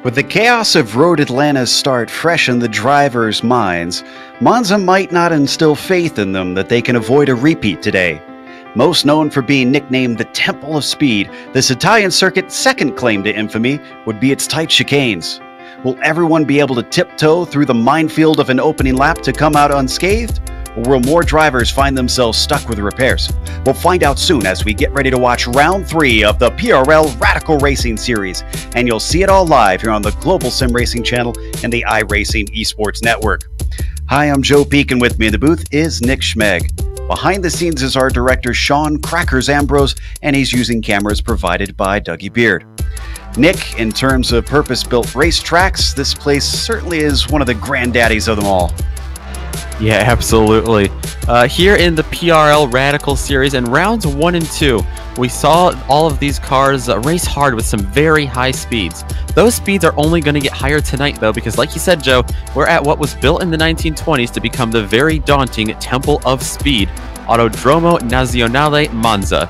With the chaos of Road Atlanta's start fresh in the drivers' minds, Monza might not instill faith in them that they can avoid a repeat today. Most known for being nicknamed the Temple of Speed, this Italian circuit's second claim to infamy would be its tight chicanes. Will everyone be able to tiptoe through the minefield of an opening lap to come out unscathed? Or will more drivers find themselves stuck with repairs? We'll find out soon as we get ready to watch round 3 of the PRL Radical Racing Series, and you'll see it all live here on the Global Sim Racing channel and the iRacing Esports Network. Hi, I'm Joe Peak, and with me in the booth is Nick Schmeg. Behind the scenes is our director Sean Crackers Ambrose, and he's using cameras provided by Dougie Beard. Nick, in terms of purpose-built racetracks, this place certainly is one of the granddaddies of them all. Yeah, absolutely. Here in the PRL Radical Series in rounds 1 and 2, we saw all of these cars race hard with some very high speeds. Those speeds are only going to get higher tonight, though, because like you said, Joe, we're at what was built in the 1920s to become the very daunting Temple of Speed, Autodromo Nazionale Monza.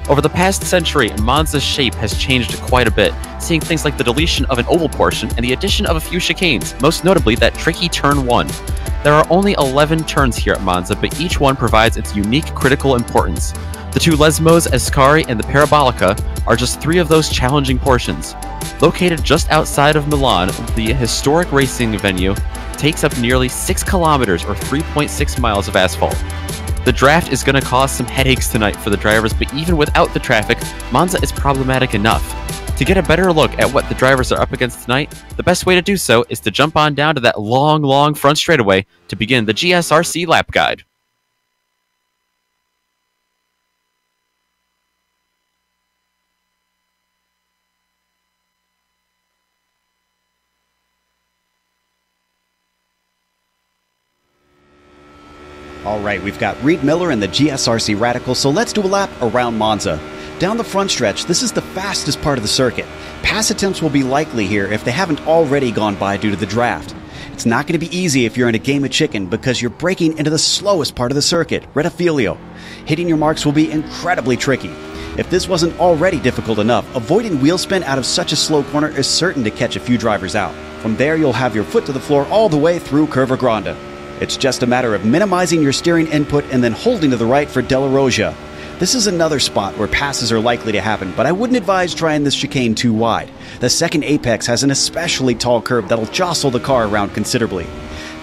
Over the past century, Monza's shape has changed quite a bit, seeing things like the deletion of an oval portion and the addition of a few chicanes, most notably that tricky Turn 1. There are only 11 turns here at Monza, but each one provides its unique critical importance. The two Lesmos, Ascari, and the Parabolica are just 3 of those challenging portions. Located just outside of Milan, the historic racing venue takes up nearly 6 kilometers or 3.6 miles of asphalt. The draft is going to cause some headaches tonight for the drivers, but even without the traffic, Monza is problematic enough. To get a better look at what the drivers are up against tonight, the best way to do so is to jump on down to that long front straightaway to begin the GSRC lap guide. All right, we've got Reed Miller and the GSRC Radical, so let's do a lap around Monza. Down the front stretch, this is the fastest part of the circuit. Pass attempts will be likely here if they haven't already gone by due to the draft. It's not going to be easy if you're in a game of chicken because you're breaking into the slowest part of the circuit, Rettifilio. Hitting your marks will be incredibly tricky. If this wasn't already difficult enough, avoiding wheel spin out of such a slow corner is certain to catch a few drivers out. From there, you'll have your foot to the floor all the way through Curva Grande. It's just a matter of minimizing your steering input and then holding to the right for Della Roggia. This is another spot where passes are likely to happen, but I wouldn't advise trying this chicane too wide. The second apex has an especially tall curb that'll jostle the car around considerably.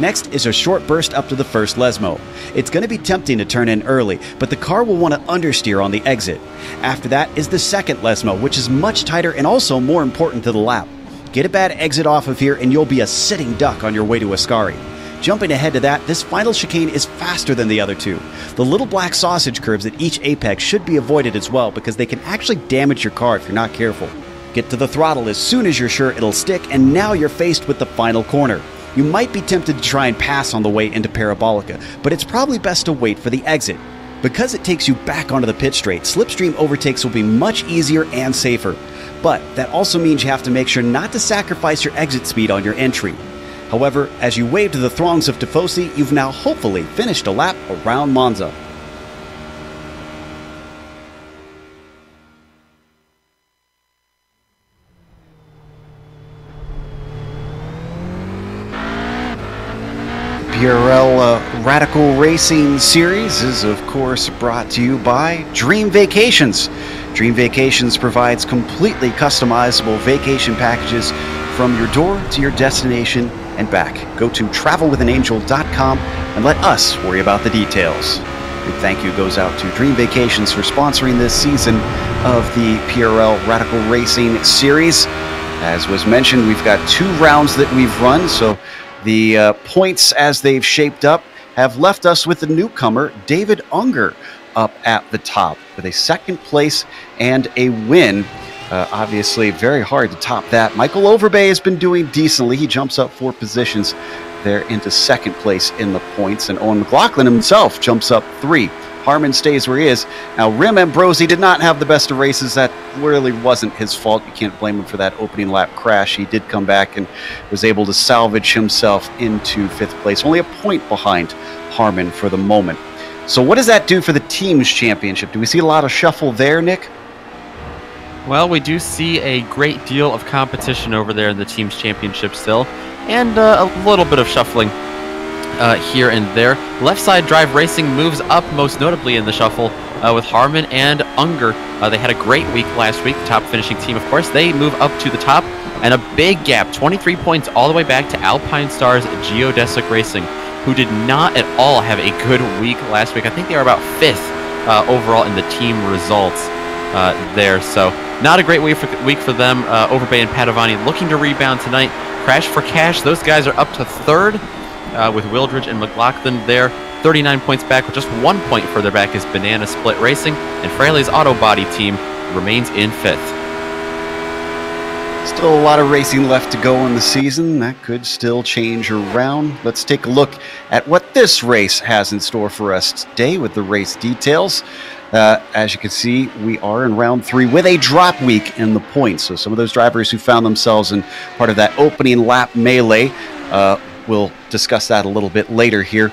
Next is a short burst up to the first Lesmo. It's going to be tempting to turn in early, but the car will want to understeer on the exit. After that is the second Lesmo, which is much tighter and also more important to the lap. Get a bad exit off of here and you'll be a sitting duck on your way to Ascari. Jumping ahead to that, this final chicane is faster than the other two. The little black sausage curves at each apex should be avoided as well because they can actually damage your car if you're not careful. Get to the throttle as soon as you're sure it'll stick, and now you're faced with the final corner. You might be tempted to try and pass on the way into Parabolica, but it's probably best to wait for the exit. Because it takes you back onto the pit straight, slipstream overtakes will be much easier and safer. But that also means you have to make sure not to sacrifice your exit speed on your entry. However, as you wave to the throngs of Tifosi, you've now hopefully finished a lap around Monza. PRL Radical Racing Series is, of course, brought to you by Dream Vacations. Dream Vacations provides completely customizable vacation packages from your door to your destination and back. Go to travelwithanangel.com and let us worry about the details. Big thank you goes out to Dream Vacations for sponsoring this season of the PRL Radical Racing Series. As was mentioned, we've got 2 rounds that we've run, so the points as they've shaped up have left us with the newcomer, David Unger, up at the top with a 2nd place and a win. Obviously, very hard to top that. Michael Overbay has been doing decently. He jumps up 4 positions there into 2nd place in the points, and Owen McLaughlin himself jumps up 3. Harmon stays where he is. Now, Rim Ambrosi did not have the best of races. That really wasn't his fault. You can't blame him for that opening lap crash. He did come back and was able to salvage himself into 5th place, only a point behind Harmon for the moment. So what does that do for the team's championship? Do we see a lot of shuffle there, Nick? Well, we do see a great deal of competition over there in the team's championship still, and a little bit of shuffling here and there. Left side drive racing moves up most notably in the shuffle with Harman and Unger. They had a great week last week, the top finishing team, of course. They move up to the top, and a big gap, 23 points all the way back to Alpine Stars Geodesic Racing, who did not at all have a good week last week. I think they were about 5th overall in the team results there. So not a great week for them. Overbay and Padovani looking to rebound tonight. Crash for Cash, those guys are up to 3rd with Wildridge and McLaughlin there. 39 points back, with just 1 point further back is Banana Split Racing, and Fraley's Auto Body team remains in 5th. Still a lot of racing left to go in the season. That could still change around. Let's take a look at what this race has in store for us today with the race details. As you can see, we are in round 3 with a drop week in the points. So some of those drivers who found themselves in part of that opening lap melee, we'll discuss that a little bit later here.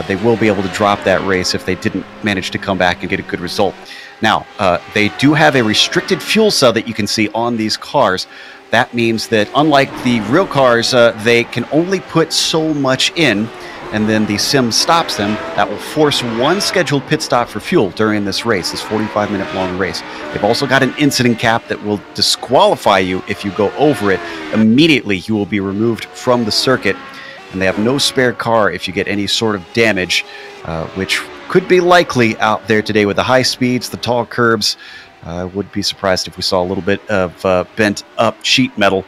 They will be able to drop that race if they didn't manage to come back and get a good result. Now, they do have a restricted fuel cell that you can see on these cars. That means that unlike the real cars, they can only put so much in, and then the sim stops them. That will force one scheduled pit stop for fuel during this race, this 45-minute long race. They've also got an incident cap that will disqualify you if you go over it. Immediately, you will be removed from the circuit, and they have no spare car if you get any sort of damage, which could be likely out there today with the high speeds, the tall curbs. I would be surprised if we saw a little bit of bent up sheet metal.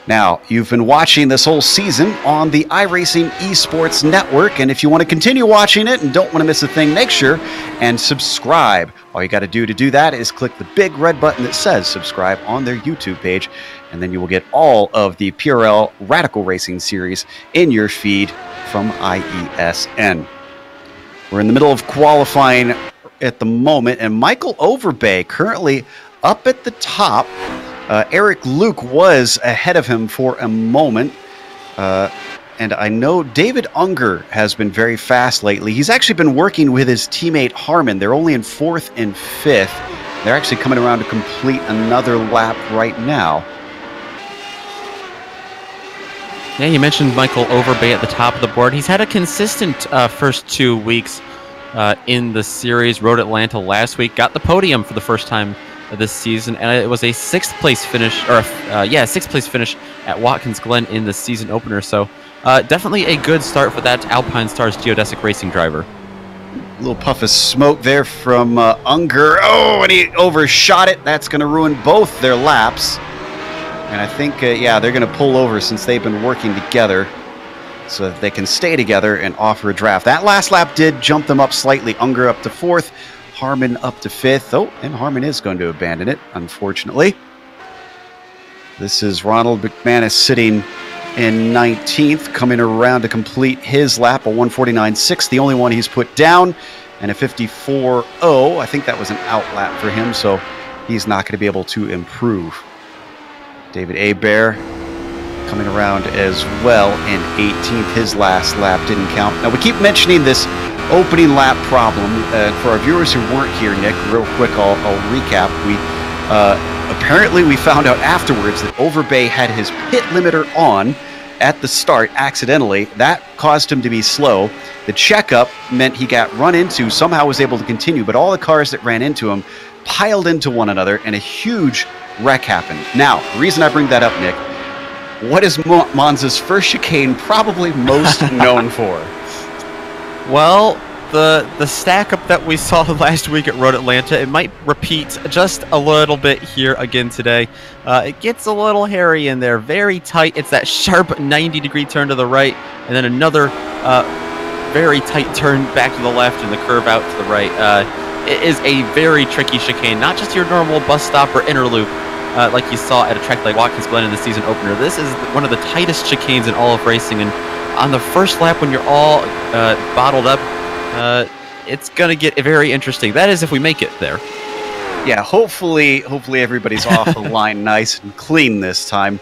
Now, you've been watching this whole season on the iRacing Esports Network, and if you want to continue watching it and don't want to miss a thing, make sure and subscribe. All you got to do that is click the big red button that says subscribe on their YouTube page, and then you will get all of the PRL Radical Racing series in your feed from IESN. We're in the middle of qualifying at the moment, and Michael Overbay currently up at the top. Eric Luke was ahead of him for a moment, and I know David Unger has been very fast lately. He's actually been working with his teammate Harman. They're only in 4th and 5th. They're actually coming around to complete another lap right now. Yeah, you mentioned Michael Overbay at the top of the board. He's had a consistent first 2 weeks in the series. Rode Atlanta last week, got the podium for the first time this season, and it was a 6th place finish, or 6th place finish at Watkins Glen in the season opener. So definitely a good start for that Alpine Stars Geodesic Racing driver. A little puff of smoke there from Unger. Oh, and he overshot it. That's going to ruin both their laps. And I think, yeah, they're going to pull over since they've been working together so that they can stay together and offer a draft. That last lap did jump them up slightly. Unger up to 4th, Harman up to 5th. Oh, and Harman is going to abandon it, unfortunately. This is Ronald McManus sitting in 19th, coming around to complete his lap, a 149.6, the only one he's put down, and a 54.0. I think that was an out lap for him, so he's not going to be able to improve. David Hebert coming around as well in 18th. His last lap didn't count. Now, we keep mentioning this opening lap problem. For our viewers who weren't here, Nick, real quick, I'll recap. Apparently, we found out afterwards that Overbay had his pit limiter on at the start accidentally. That caused him to be slow. The checkup meant he got run into, somehow was able to continue, but all the cars that ran into him piled into one another, and a huge wreck happened. Now, the reason I bring that up, Nick, what is Monza's first chicane probably most known for? Well, the stack up that we saw last week at Road Atlanta, it might repeat just a little bit here again today. It gets a little hairy in there, very tight. It's that sharp 90-degree turn to the right, and then another very tight turn back to the left and the curve out to the right. It is a very tricky chicane, not just your normal bus stop or inner loop like you saw at a track like Watkins Glen in the season opener. This is one of the tightest chicanes in all of racing, and on the first lap when you're all bottled up, it's going to get very interesting. That is if we make it there. Yeah, hopefully everybody's off the line nice and clean this time.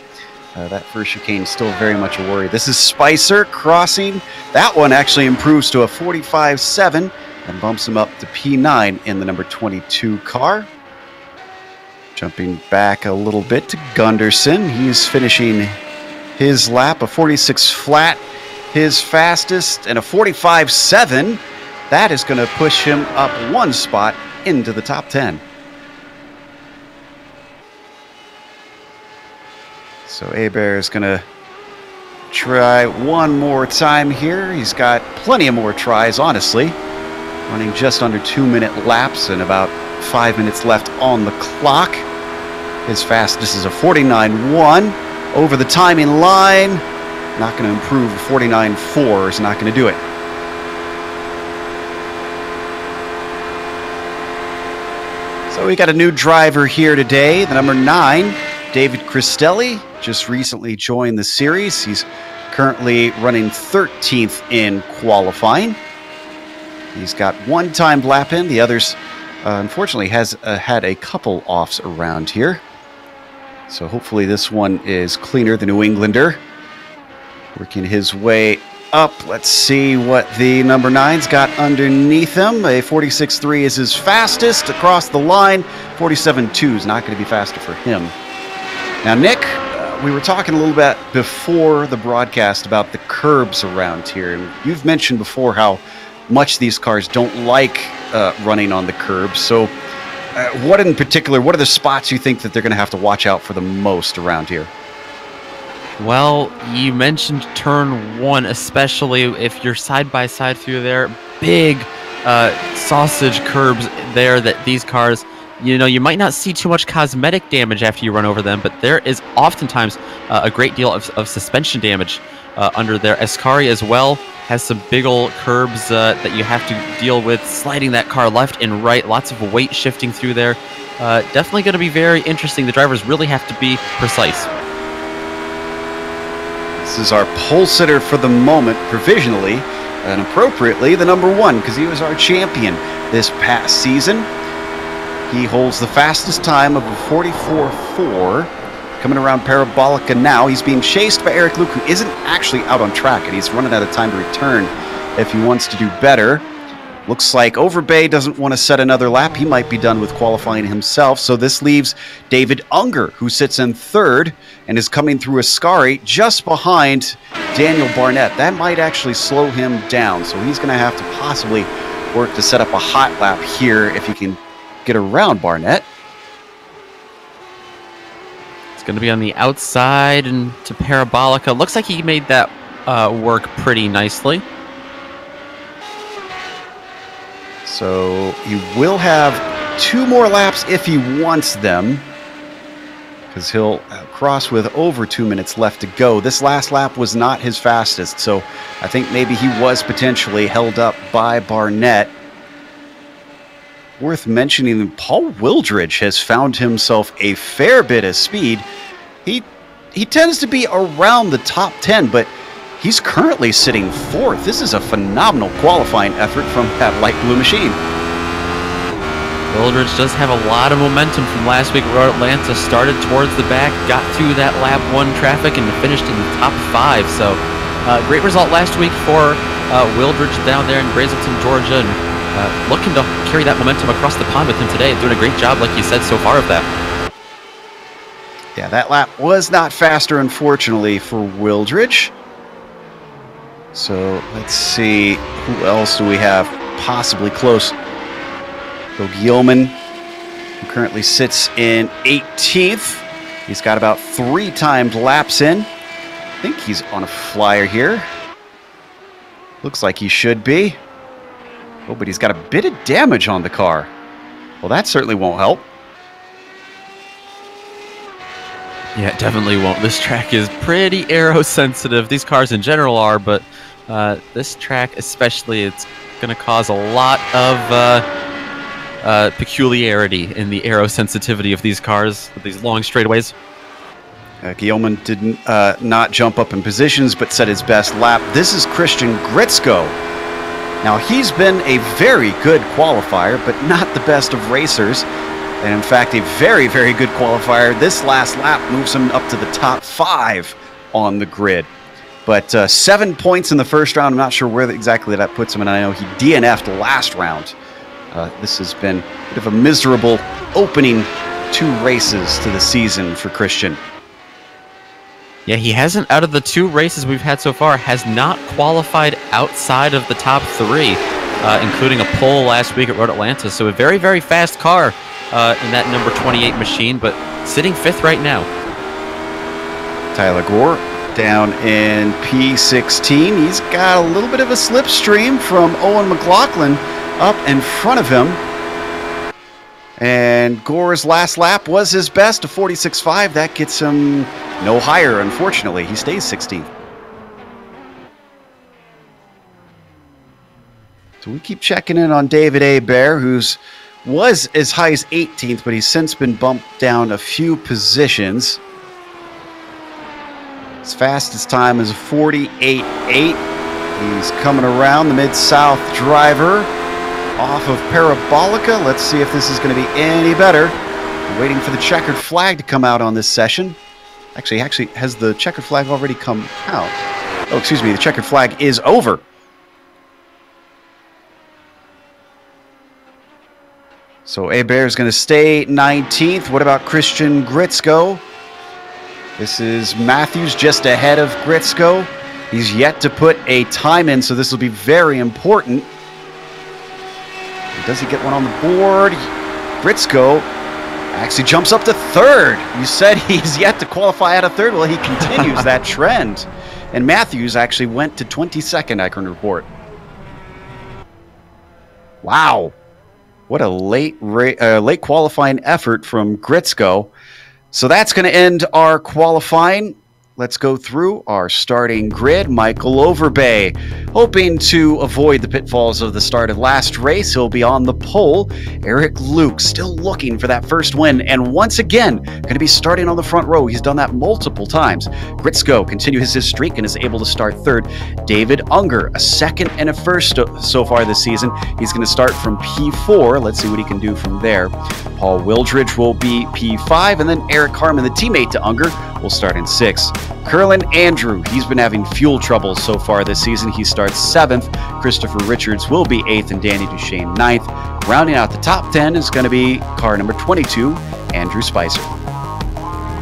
That first chicane is still very much a worry. This is Spicer crossing. That one actually improves to a 45.7 and bumps him up to P9 in the number 22 car. Jumping back a little bit to Gunderson. He's finishing his lap, a 46 flat, his fastest, and a 45.7. That is going to push him up one spot into the top 10. So Hebert is going to try one more time here. He's got plenty of more tries, honestly. Running just under 2-minute laps and about 5 minutes left on the clock. His fastest is a 49.1. Over the timing line. Not going to improve. 49.4 is not going to do it. So we got a new driver here today, the number 9, David Cristelli. Just recently joined the series. He's currently running 13th in qualifying. He's got one timed lap in. The others, unfortunately, has had a couple offs around here. So hopefully this one is cleaner. The New Englander working his way up. Let's see what the number 9's got underneath him. A 46.3 is his fastest across the line. 47.2 is not going to be faster for him. Now, Nick, we were talking a little bit before the broadcast about the curbs around here. And you've mentioned before how much these cars don't like running on the curbs. So what in particular, what are the spots you think that they're going to have to watch out for the most around here? Well, you mentioned turn 1, especially if you're side-by-side through there. Big sausage curbs there that these cars, you might not see too much cosmetic damage after you run over them, but there is oftentimes a great deal of suspension damage under there. Ascari as well has some big old curbs that you have to deal with, sliding that car left and right, lots of weight shifting through there. Definitely going to be very interesting. The drivers really have to be precise. This is our pole sitter for the moment, provisionally and appropriately, the number 1, because he was our champion this past season. He holds the fastest time of a 44.4. Coming around Parabolica now. He's being chased by Eric Luke, who isn't actually out on track, and he's running out of time to return if he wants to do better. Looks like Overbay doesn't want to set another lap. He might be done with qualifying himself. So this leaves David Unger, who sits in 3rd and is coming through Ascari just behind Daniel Barnett. That might actually slow him down. So he's going to have to possibly work to set up a hot lap here if he can get around Barnett. It's going to be on the outside and to Parabolica. Looks like he made that work pretty nicely. So he will have 2 more laps if he wants them, because he'll cross with over 2 minutes left to go. This last lap was not his fastest, so I think maybe he was potentially held up by Barnett. Worth mentioning that Paul Wildridge has found himself a fair bit of speed. He tends to be around the top 10, but he's currently sitting 4th. This is a phenomenal qualifying effort from that light blue machine. Wildridge does have a lot of momentum from last week. Road Atlanta started towards the back, got to that lap 1 traffic, and finished in the top 5. So great result last week for Wildridge down there in Brazelton, Georgia, and looking to carry that momentum across the pond with him today. Doing a great job, like you said, so far of that. Yeah, that lap was not faster, unfortunately, for Wildridge. So let's see, who else do we have possibly close? So Gilman, who currently sits in 18th. He's got about 3 timed laps in. I think he's on a flyer here. Looks like he should be. Oh, but he's got a bit of damage on the car. Well, that certainly won't help. Yeah, it definitely won't. This track is pretty aero sensitive. These cars in general are, but this track especially, it's going to cause a lot of peculiarity in the aero sensitivity of these cars, with these long straightaways. Guillaume did not jump up in positions, but set his best lap. This is Christian Gritzko. Now, he's been a very good qualifier, but not the best of racers. And in fact, a very, very good qualifier. This last lap moves him up to the top 5 on the grid. But 7 points in the first round. I'm not sure where exactly that puts him, and I know he DNF'd last round. This has been a bit of a miserable opening 2 races to the season for Christian. Yeah, he hasn't, out of the 2 races we've had so far, has not qualified outside of the top 3, including a pole last week at Road Atlanta. So a very, very fast car in that number 28 machine, but sitting 5th right now. Tyler Gore down in P16. He's got a little bit of a slipstream from Owen McLaughlin up in front of him. And Gore's last lap was his best, a 46.5. That gets him no higher, unfortunately. He stays 16th. So we keep checking in on David Hebert, was as high as 18th, but he's since been bumped down a few positions. His fastest time is a 48.8. He's coming around the Mid-South driver off of Parabolica. Let's see if this is going to be any better. We're waiting for the checkered flag to come out on this session. Actually, has the checkered flag already come out? Oh, excuse me, the checkered flag is over. So Hebert is going to stay 19th. What about Christian Gritzko? This is Matthews just ahead of Gritzko. He's yet to put a time in, so this will be very important. Does he get one on the board? Gritzko actually jumps up to 3rd. You said he's yet to qualify out of 3rd. Well, he continues that trend. And Matthews actually went to 22nd, I can report. Wow. What a late qualifying effort from Gritzko. So that's going to end our qualifying. Let's go through our starting grid. Michael Overbay, hoping to avoid the pitfalls of the start of last race. He'll be on the pole. Eric Luke, still looking for that first win. And once again, going to be starting on the front row. He's done that multiple times. Gritzko continues his streak and is able to start 3rd. David Unger, a 2nd and a 1st so far this season. He's going to start from P4. Let's see what he can do from there. Paul Wildridge will be P5. And then Eric Harmon, the teammate to Unger, will start in 6th. Curlin Andrew, he's been having fuel troubles so far this season. He starts 7th. Christopher Richards will be 8th and Danny Duchesne 9th. Rounding out the top 10 is going to be car number 22, Andrew Spicer.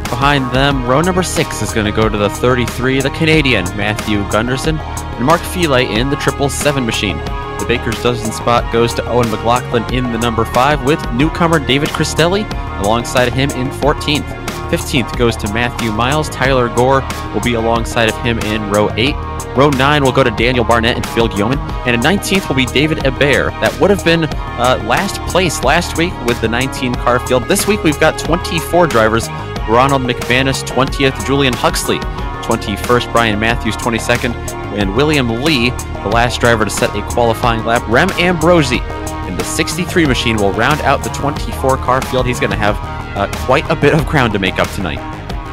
Behind them, row number 6 is going to go to the 33, the Canadian Matthew Gunderson, and Mark Fillet in the 777 machine. The Baker's dozen spot goes to Owen McLaughlin in the number 5 with newcomer David Cristelli alongside him in 14th. 15th goes to Matthew Miles. Tyler Gore will be alongside of him in row 8. Row 9 will go to Daniel Barnett and Phil Yeoman. And in 19th will be David Hebert. That would have been last place last week with the 19 car field. This week we've got 24 drivers. Ronald McManus, 20th. Julian Huxley, 21st. Brian Matthews, 22nd. And William Lee, the last driver to set a qualifying lap. Rem Ambrosi in the 63 machine will round out the 24 car field. He's going to have quite a bit of ground to make up tonight.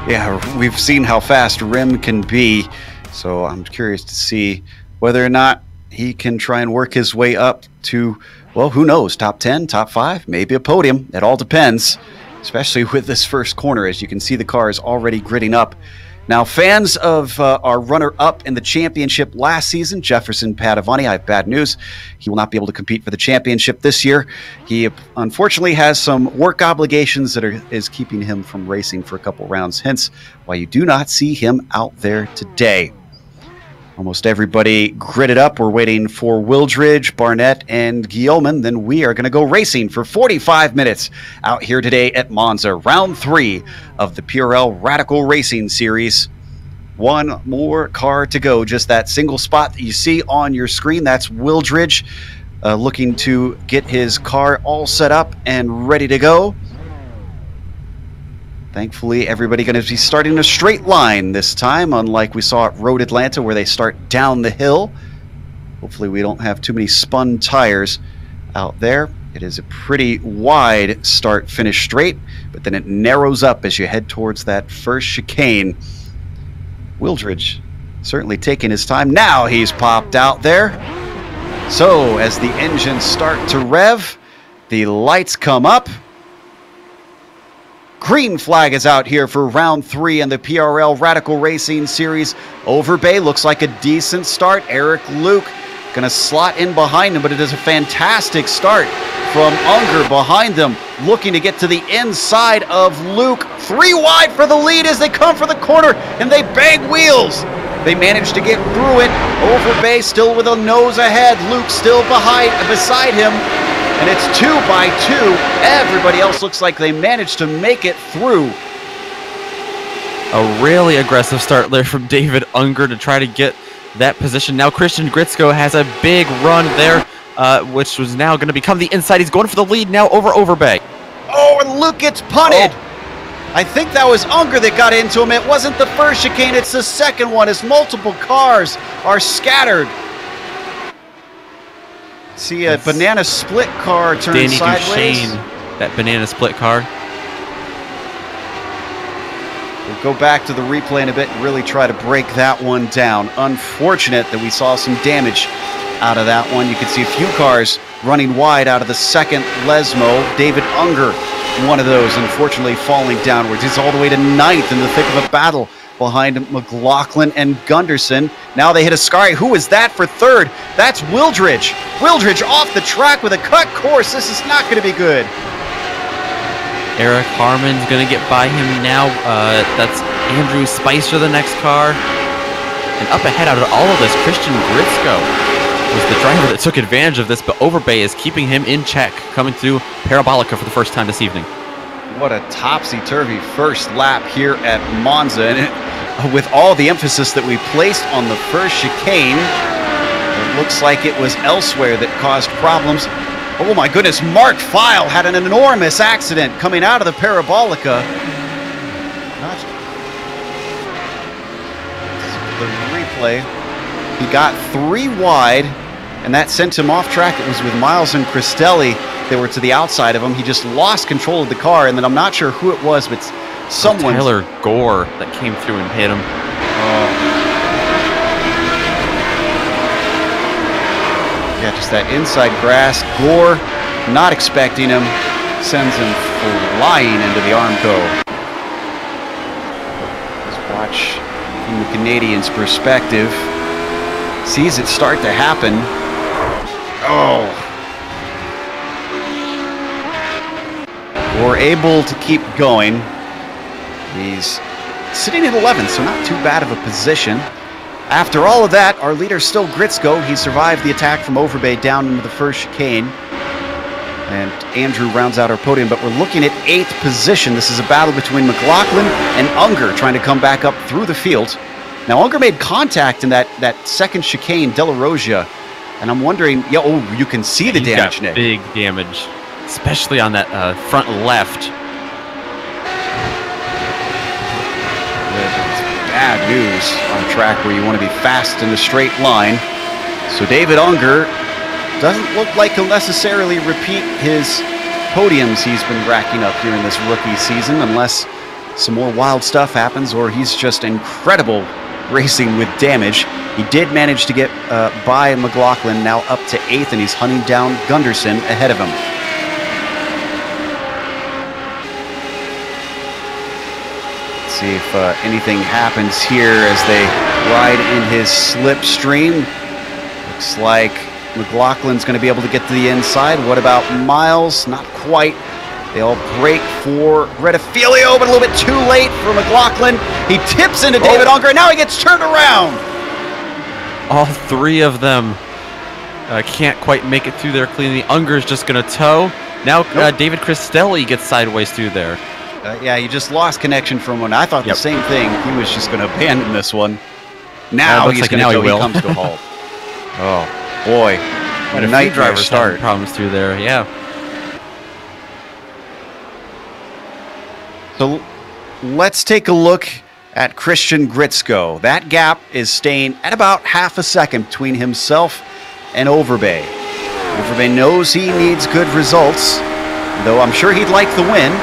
Yeah, we've seen how fast Rim can be, so I'm curious to see whether or not he can try and work his way up to, well, who knows, top 10, top 5, maybe a podium. It all depends, especially with this first corner. As you can see, the car is already gridding up. Now, fans of our runner-up in the championship last season, Jefferson Padavani, I have bad news. He will not be able to compete for the championship this year. He unfortunately has some work obligations that is keeping him from racing for a couple rounds, hence why you do not see him out there today. Almost everybody gridded up. We're waiting for Wildridge, Barnett, and Guillaume. Then we are going to go racing for 45 minutes out here today at Monza. Round 3 of the PRL Radical Racing Series. One more car to go. Just that single spot that you see on your screen. That's Wildridge looking to get his car all set up and ready to go. Thankfully, everybody going to be starting a straight line this time, unlike we saw at Road Atlanta where they start down the hill. Hopefully we don't have too many spun tires out there. It is a pretty wide start-finish straight, but then it narrows up as you head towards that first chicane. Wildridge certainly taking his time. Now he's popped out there. So as the engines start to rev, the lights come up. Green flag is out here for round 3 in the PRL Radical Racing Series. Overbay looks like a decent start. Eric Luke Going to slot in behind him, but it is a fantastic start from Unger behind them, looking to get to the inside of Luke. 3 wide for the lead as they come for the corner, and they bang wheels. They manage to get through it. Overbay still with a nose ahead. Luke still beside him, and it's 2 by 2. Everybody else looks like they managed to make it through. A really aggressive start there from David Unger to try to get that position. Now Christian Gritzko has a big run there, which was now going to become the inside. He's going for the lead now over Overbay. Oh, and Luke gets punted. I think that was Unger that got into him. It wasn't the first chicane, it's the second one as multiple cars are scattered. See a banana split car turn Danny sideways. Duchesne, that banana split car. We'll go back to the replay in a bit and really try to break that one down. Unfortunate that we saw some damage out of that one. You can see a few cars running wide out of the second Lesmo. David Unger, one of those, unfortunately falling downwards. He's all the way to 9th in the thick of a battle behind McLaughlin and Gunderson. Now they hit a Sky. Who is that for third? That's Wildridge. Wildridge off the track with a cut course. This is not going to be good. Eric Harmon's going to get by him now. That's Andrew Spicer, the next car. And up ahead out of all of this, Christian Gritzko was the driver that took advantage of this, but Overbay is keeping him in check, coming through Parabolica for the first time this evening. What a topsy-turvy first lap here at Monza. And with all the emphasis that we placed on the first chicane, it looks like it was elsewhere that caused problems. Oh my goodness, Mark Feil had an enormous accident coming out of the Parabolica. The replay, he got 3 wide, and that sent him off track. It was with Miles and Cristelli. They were to the outside of him. He just lost control of the car, and then I'm not sure who it was, but someone. Tyler Gore that came through and hit him. Yeah, just that inside grass. Gore, not expecting him, sends him flying into the Armco. Let's watch from the Canadian's perspective. Sees it start to happen. Oh. Gore able to keep going. He's sitting at 11th, so not too bad of a position. After all of that, our leader still Gritzko. He survived the attack from Overbay down into the first chicane. And Andrew rounds out our podium, but we're looking at 8th position. This is a battle between McLaughlin and Unger trying to come back up through the field. Now, Unger made contact in that second chicane, De La Rogia, and I'm wondering, you can see the damage, Nick. Big damage, especially on that front left. Bad news on a track where you want to be fast in a straight line. So David Unger doesn't look like he'll necessarily repeat his podiums he's been racking up here in this rookie season, unless some more wild stuff happens or he's just incredible racing with damage. He did manage to get by McLaughlin, now up to 8th, and he's hunting down Gunderson ahead of him. See if anything happens here as they ride in his slipstream. Looks like McLaughlin's going to be able to get to the inside. What about Miles? Not quite. They'll break for Rettifilio, but a little bit too late for McLaughlin. He tips into David Unger, and now he gets turned around. All 3 of them can't quite make it through there cleanly. Unger's just going to tow. Now David Cristelli gets sideways through there. Yeah, he just lost connection from one. I thought the same thing. He was just going to abandon this one. Now he's going to go. He comes to a halt. Oh, boy. What a night driver start. Problems through there, yeah. So let's take a look at Christian Gritzko. That gap is staying at about half a second between himself and Overbay. Overbay knows he needs good results, though I'm sure he'd like the win.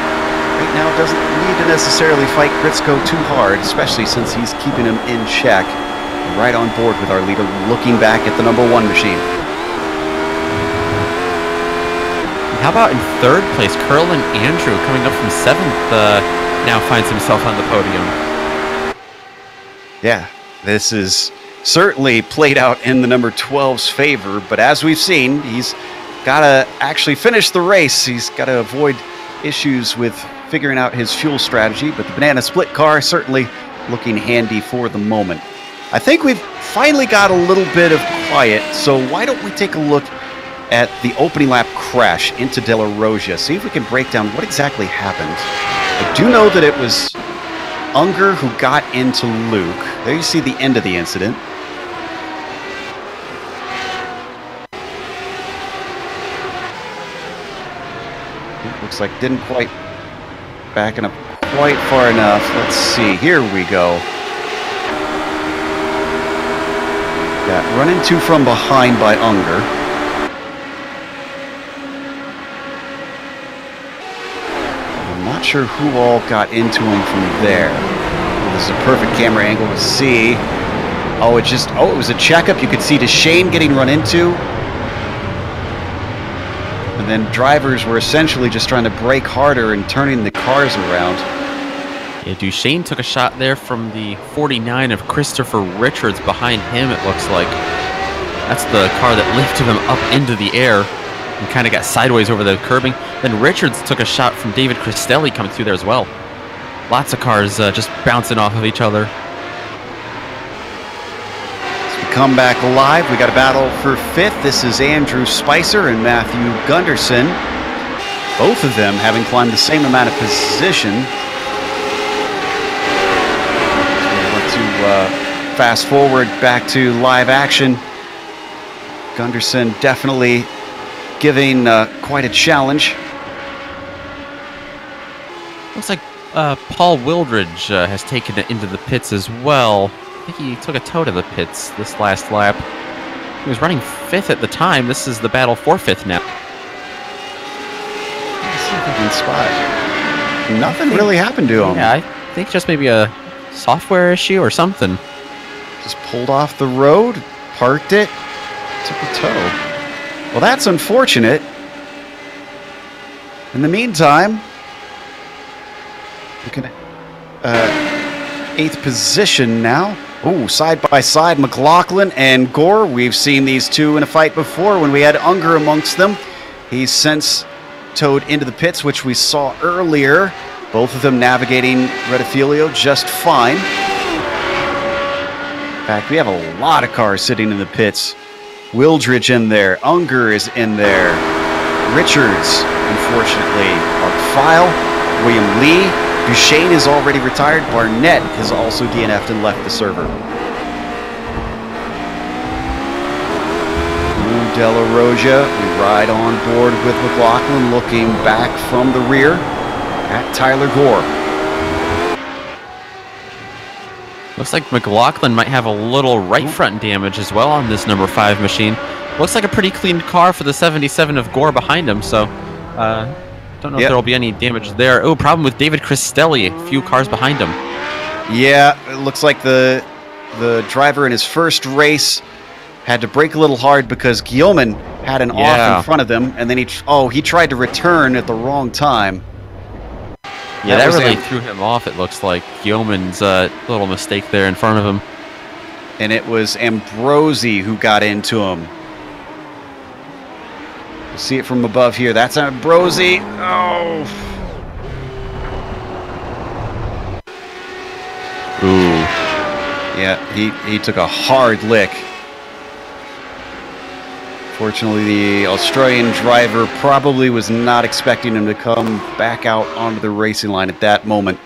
Right now doesn't need to necessarily fight Gritzko too hard, especially since he's keeping him in check. Right on board with our leader, looking back at the number 1 machine. How about in 3rd place, Curlin Andrew, coming up from 7th, now finds himself on the podium. Yeah, this is certainly played out in the number 12's favor, but as we've seen, he's got to actually finish the race. He's got to avoid issues with figuring out his fuel strategy, but the banana split car certainly looking handy for the moment. I think we've finally got a little bit of quiet, so why don't we take a look at the opening lap crash into De La Rosa, see if we can break down what exactly happened. I do know that it was Unger who got into Luke. There you see the end of the incident. It looks like didn't quite backing up quite far enough. Let's see, here we go. Got run into from behind by Unger. Not sure who all got into him from there. This is a perfect camera angle to see. Oh, it was a checkup. You could see Duchesne getting run into. And then drivers were essentially just trying to brake harder and turning the cars around. Yeah, Duchesne took a shot there from the 49 of Christopher Richards behind him, it looks like. That's the car that lifted him up into the air and kind of got sideways over the curbing. Then Richards took a shot from David Cristelli coming through there as well. Lots of cars just bouncing off of each other. As we come back live, we got a battle for 5th. This is Andrew Spicer and Matthew Gunderson. Both of them having climbed the same amount of position. So we want to fast forward back to live action. Gunderson definitely giving quite a challenge. Looks like Paul Wildridge has taken it into the pits as well. I think he took a tow to the pits this last lap. He was running 5th at the time. This is the battle for 5th now. Let's see if I can spot. Nothing really happened to him. Yeah, I think just maybe a software issue or something. Just pulled off the road, parked it, took a tow. Well, that's unfortunate. In the meantime, looking at 8th position now. Ooh, side by side, McLaughlin and Gore. We've seen these two in a fight before when we had Unger amongst them. He's since towed into the pits, which we saw earlier. Both of them navigating Redifilio just fine. In fact, we have a lot of cars sitting in the pits. Wildridge in there. Unger is in there. Richards, unfortunately, parked file. William Lee. Duchesne is already retired. Barnett has also DNF'd and left the server. De La Rosa, we ride on board with McLaughlin, looking back from the rear at Tyler Gore. Looks like McLaughlin might have a little right front damage as well on this number 5 machine. Looks like a pretty clean car for the 77 of Gore behind him, so don't know if there will be any damage there. Oh, problem with David Cristelli, a few cars behind him. Yeah, it looks like the driver in his first race had to brake a little hard because Guillaumin had an off in front of them, and then he tried to return at the wrong time. Yeah, that really threw him off, it looks like. Guillaumin's little mistake there in front of him. And it was Ambrosi who got into him. You see it from above here. That's Ambrosi. Oh. Ooh. Yeah, he took a hard lick. Fortunately, the Australian driver probably was not expecting him to come back out onto the racing line at that moment.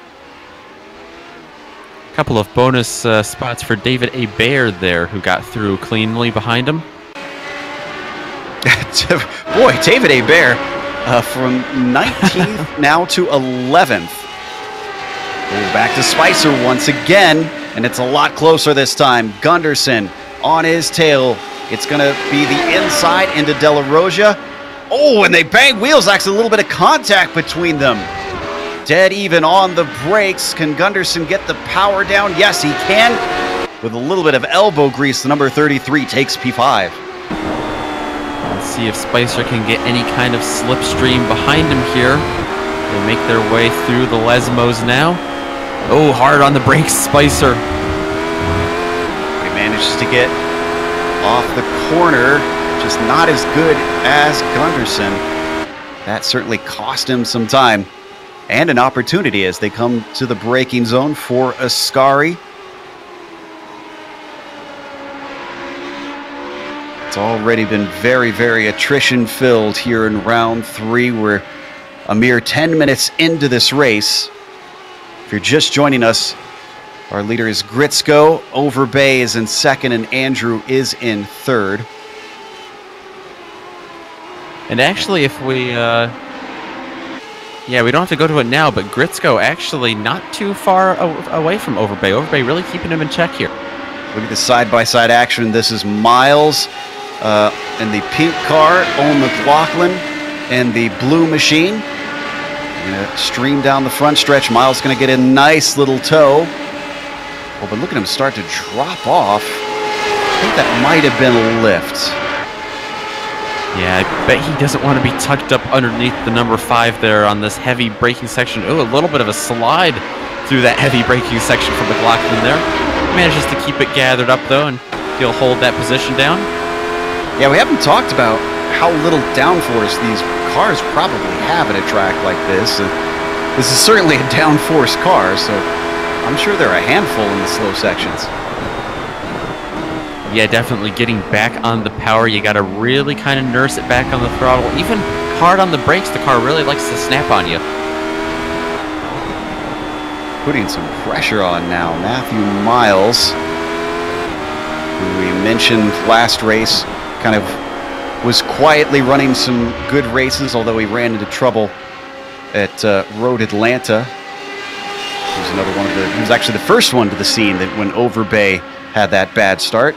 A couple of bonus spots for David Hebert there, who got through cleanly behind him. Boy, David Hebert from 19th now to 11th. Back to Spicer once again, and it's a lot closer this time. Gunderson on his tail. It's going to be the inside into De La Rosa. Oh, and they bang wheels. Actually, a little bit of contact between them. Dead even on the brakes. Can Gunderson get the power down? Yes, he can. With a little bit of elbow grease, the number 33 takes P5. Let's see if Spicer can get any kind of slipstream behind him here. They make their way through the Lesmos now. Oh, hard on the brakes, Spicer. They manages to get off the corner, just not as good as Gunderson. That certainly cost him some time and an opportunity as they come to the braking zone for Ascari. It's already been very, very attrition-filled here in round 3. We're a mere 10 minutes into this race. If you're just joining us, our leader is Gritzko. Overbay is in second, and Andrew is in third. And actually, if we, we don't have to go to it now, but Gritzko actually not too far away from Overbay. Overbay really keeping him in check here. Look at the side-by-side action. This is Miles in the pink car, Owen McLaughlin and the blue machine. Going to stream down the front stretch. Miles going to get a nice little tow. Oh, but look at him start to drop off. I think that might have been a lift. Yeah, I bet he doesn't want to be tucked up underneath the number 5 there on this heavy braking section. Oh, a little bit of a slide through that heavy braking section from McLaughlin there. Manages to keep it gathered up, though, and he'll hold that position down. Yeah, we haven't talked about how little downforce these cars probably have at a track like this. This is certainly a downforce car, so I'm sure they're a handful in the slow sections. Yeah, definitely getting back on the power. You got to really kind of nurse it back on the throttle. Even hard on the brakes, the car really likes to snap on you. Putting some pressure on now. Matthew Miles, who we mentioned last race, kind of was quietly running some good races, although he ran into trouble at Road Atlanta. He was another one of the. He was actually the first one to the scene that when Overbay had that bad start.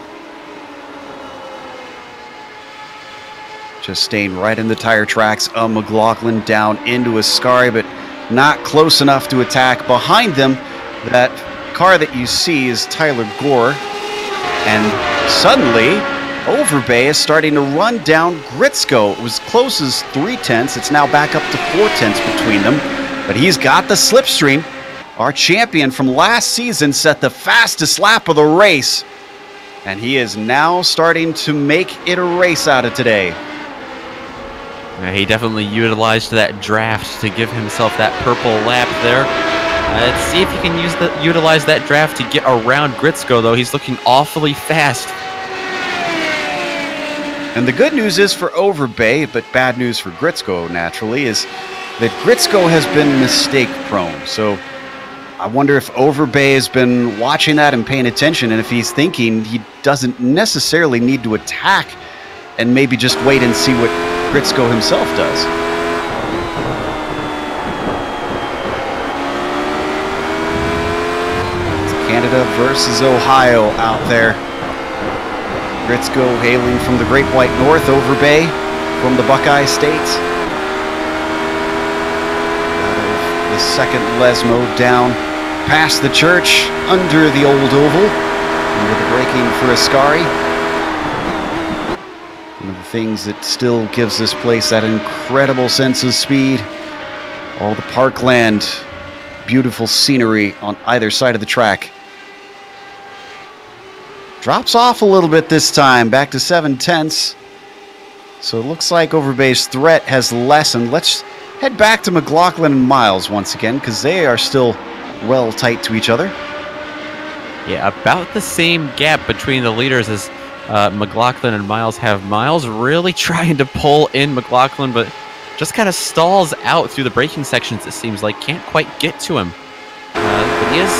Just staying right in the tire tracks of McLaughlin down into Ascari, but not close enough to attack. Behind them, that car that you see is Tyler Gore, and suddenly Overbay is starting to run down Gritzko. It was close as 3/10. It's now back up to 4/10 between them, but he's got the slipstream. Our champion from last season set the fastest lap of the race, and he is now starting to make it a race out of today. Yeah, he definitely utilized that draft to give himself that purple lap there. Let's see if he can utilize that draft to get around Gritzko, though. He's looking awfully fast. And the good news is for Overbay, but bad news for Gritzko, naturally, is that Gritzko has been mistake-prone. So I wonder if Overbay has been watching that and paying attention, and if he's thinking he doesn't necessarily need to attack and maybe just wait and see what Gritzko himself does. It's Canada versus Ohio out there. Gritzko hailing from the Great White North, Overbay from the Buckeye States. Out of the second Lesmo down past the church, under the old oval, under the braking for Ascari. One of the things that still gives this place that incredible sense of speed. All the parkland, beautiful scenery on either side of the track. Drops off a little bit this time, back to 7/10. So it looks like Overbay's threat has lessened. Let's head back to McLaughlin and Miles once again, because they are still well tight to each other. Yeah, about the same gap between the leaders as McLaughlin and Miles have. Miles really trying to pull in McLaughlin, but just kind of stalls out through the braking sections, it seems like. Can't quite get to him. But he is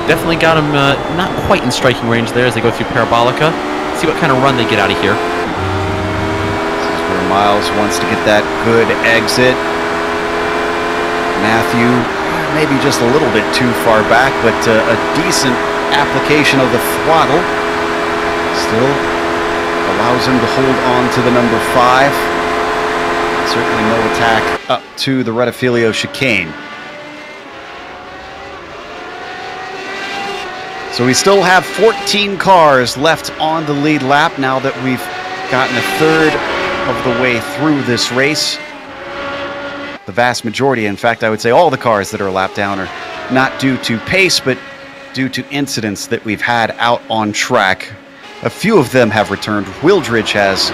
definitely got him not quite in striking range there as they go through Parabolica. See what kind of run they get out of here. This is where Miles wants to get that good exit. Matthew, maybe just a little bit too far back, but a decent application of the throttle still allows him to hold on to the number 5. Certainly no attack up to the Rettifilio chicane. So we still have 14 cars left on the lead lap now that we've gotten a third of the way through this race. The vast majority, in fact, I would say all the cars that are a lap down are not due to pace, but due to incidents that we've had out on track. A few of them have returned. Wildridge has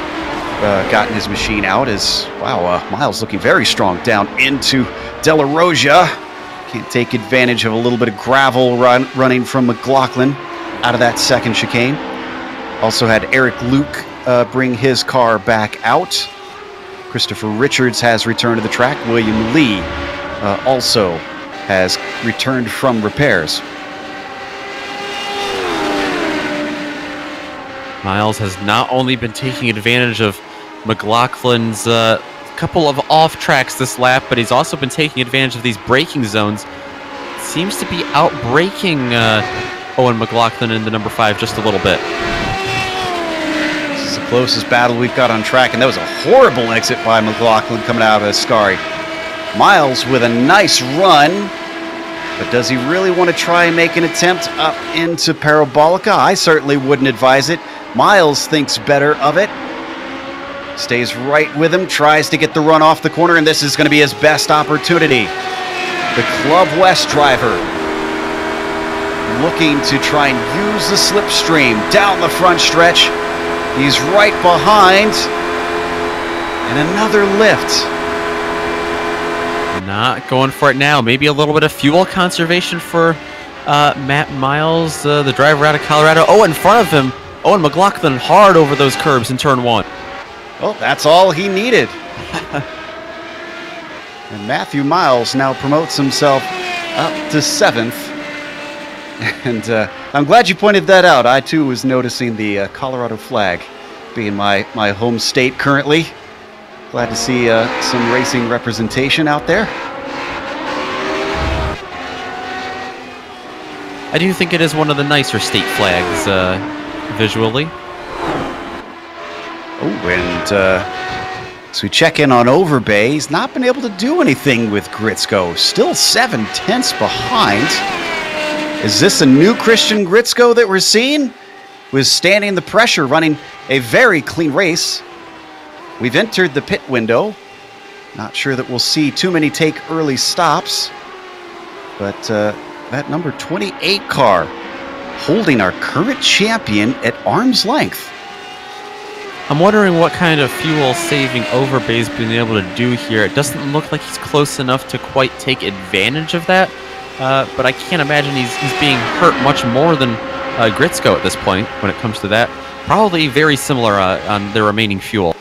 gotten his machine out as, wow, Miles looking very strong down into De La Roja. Can't take advantage of a little bit of gravel running from McLaughlin out of that second chicane. Also had Eric Luke bring his car back out. Christopher Richards has returned to the track. William Lee also has returned from repairs. Miles has not only been taking advantage of McLaughlin's couple of off tracks this lap, but he's also been taking advantage of these braking zones. Seems to be out-braking Owen McLaughlin in the number 5 just a little bit. This is the closest battle we've got on track, and that was a horrible exit by McLaughlin coming out of Ascari. Miles with a nice run, but does he really want to try and make an attempt up into Parabolica? I certainly wouldn't advise it. Miles thinks better of it. Stays right with him, tries to get the run off the corner, and this is going to be his best opportunity. The Club West driver looking to try and use the slipstream down the front stretch. He's right behind, and another lift. Not going for it now. Maybe a little bit of fuel conservation for Matt Miles, the driver out of Colorado. Oh, in front of him, Owen McLaughlin hard over those curbs in turn 1. Well, that's all he needed. And Matthew Miles now promotes himself up to 7th. And I'm glad you pointed that out. I, too, was noticing the Colorado flag being my home state currently. Glad to see some racing representation out there. I do think it is one of the nicer state flags visually. Oh, and so we check in on Overbay. He's not been able to do anything with Gritzko. Still 7/10 behind. Is this a new Christian Gritzko that we're seeing? Withstanding the pressure, running a very clean race. We've entered the pit window. Not sure that we'll see too many take early stops. But that number 28 car holding our current champion at arm's length. I'm wondering what kind of fuel-saving Overbay's been able to do here. It doesn't look like he's close enough to quite take advantage of that, but I can't imagine he's being hurt much more than Gritzko at this point when it comes to that. Probably very similar on their remaining fuel.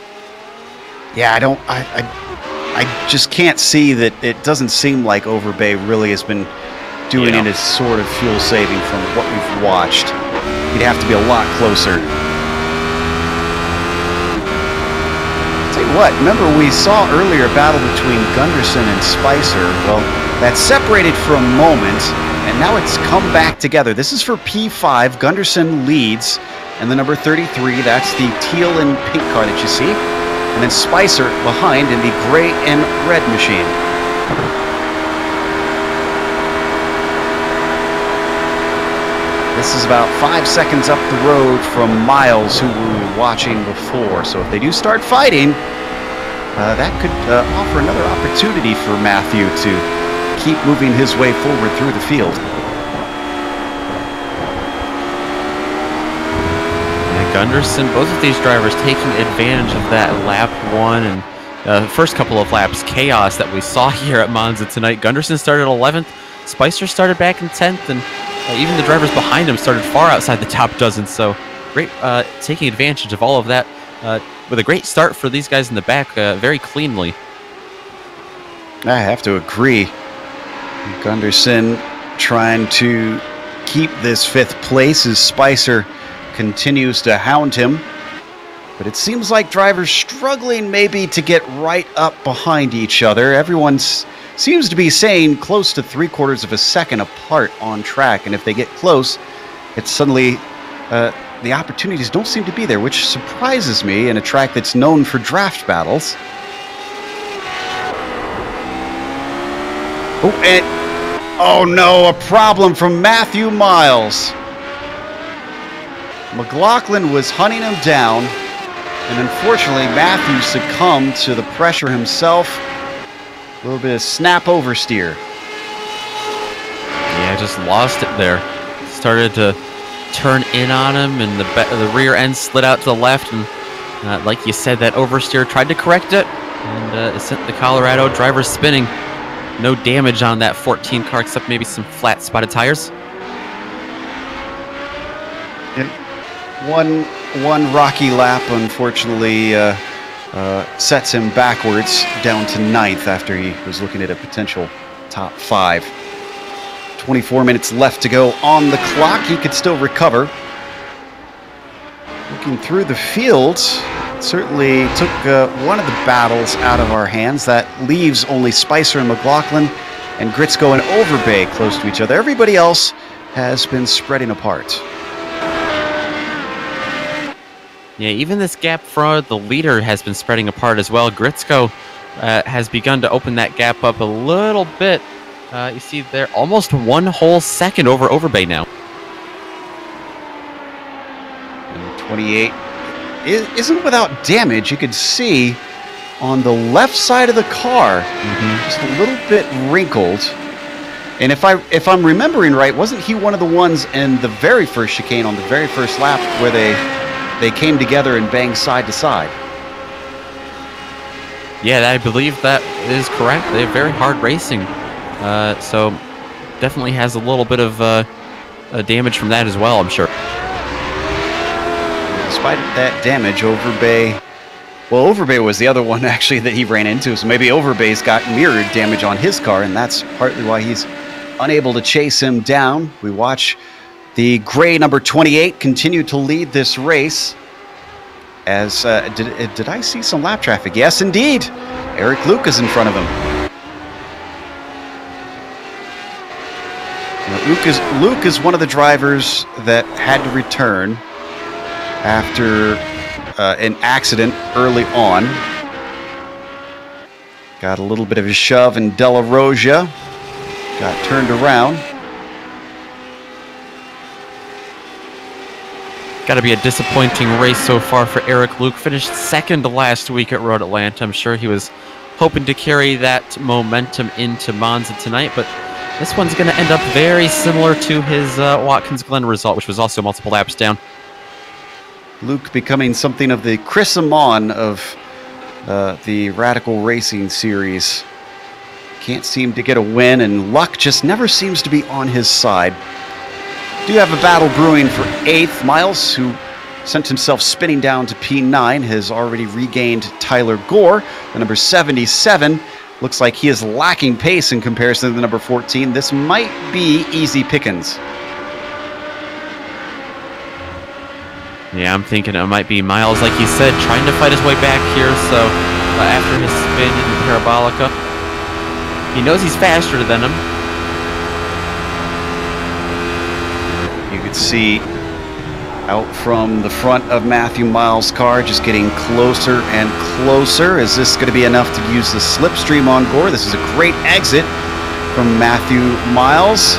Yeah, I just can't see that. It doesn't seem like Overbay really has been doing any sort of fuel saving from what we've watched. He'd have to be a lot closer. Tell you what, remember we saw earlier a battle between Gunderson and Spicer. Well, that separated for a moment, and now it's come back together. This is for P5. Gunderson leads, and the number 33, that's the teal and pink car that you see. And then Spicer behind in the gray and red machine. This is about 5 seconds up the road from Miles, who we were watching before. So if they do start fighting, that could offer another opportunity for Matthew to keep moving his way forward through the field. Gunderson, both of these drivers taking advantage of that lap 1 and the first couple of laps chaos that we saw here at Monza tonight. Gunderson started 11th, Spicer started back in 10th, and even the drivers behind him started far outside the top dozen. So great taking advantage of all of that with a great start for these guys in the back, very cleanly. I have to agree. Gunderson trying to keep this 5th place as Spicer continues to hound him, but it seems like drivers struggling maybe to get right up behind each other. Everyone seems to be saying close to 3/4 of a second apart on track, and if they get close, it's suddenly the opportunities don't seem to be there, which surprises me in a track that's known for draft battles. Oh no, a problem from Matthew Miles. McLaughlin was hunting him down, and unfortunately Matthew succumbed to the pressure himself. A little bit of snap oversteer. Yeah, just lost it there. started to turn in on him, and the rear end slid out to the left, and like you said, that oversteer tried to correct it, and it sent the Colorado driver spinning. No damage on that 14 car except maybe some flat spotted tires. And one rocky lap, unfortunately, sets him backwards down to 9th after he was looking at a potential top 5. 24 minutes left to go on the clock. He could still recover. Looking through the field, certainly took one of the battles out of our hands. That leaves only Spicer and McLaughlin and Gritzko and Overbay close to each other. Everybody else has been spreading apart. Yeah, even this gap for the leader has been spreading apart as well. Gritzko has begun to open that gap up a little bit. You see there, almost 1 whole second over Overbay now. And 28 isn't without damage. You can see on the left side of the car, just a little bit wrinkled. And if I'm remembering right, wasn't he one of the ones in the very first chicane on the very first lap where they came together and banged side to side? Yeah, I believe that is correct. They have very hard racing, so definitely has a little bit of damage from that as well, I'm sure. Despite that damage, Overbay was the other one actually that he ran into, so maybe Overbay's got mirrored damage on his car, and that's partly why he's unable to chase him down. We watch the gray number 28 continue to lead this race. As did I see some lap traffic? Yes, indeed. Eric Luke is in front of him. Now, Luke is one of the drivers that had to return after an accident early on. Got a little bit of a shove in De La Roja. Got turned around. Got to be a disappointing race so far for Eric Luke. Finished second last week at Road Atlanta. I'm sure he was hoping to carry that momentum into Monza tonight, but this one's going to end up very similar to his Watkins Glen result, which was also multiple laps down. Luke becoming something of the Chris Amon of the Radical Racing series. Can't seem to get a win, and luck just never seems to be on his side. Do have a battle brewing for 8th. Miles, who sent himself spinning down to P9, has already regained Tyler Gore, the number 77. Looks like he is lacking pace in comparison to the number 14. This might be easy pickings. Yeah, I'm thinking it might be Miles, like you said, trying to fight his way back here. So after his spin in the Parabolica, he knows he's faster than him. You could see out from the front of Matthew Miles' car, just getting closer and closer. Is this going to be enough to use the slipstream on Gore? This is a great exit from Matthew Miles.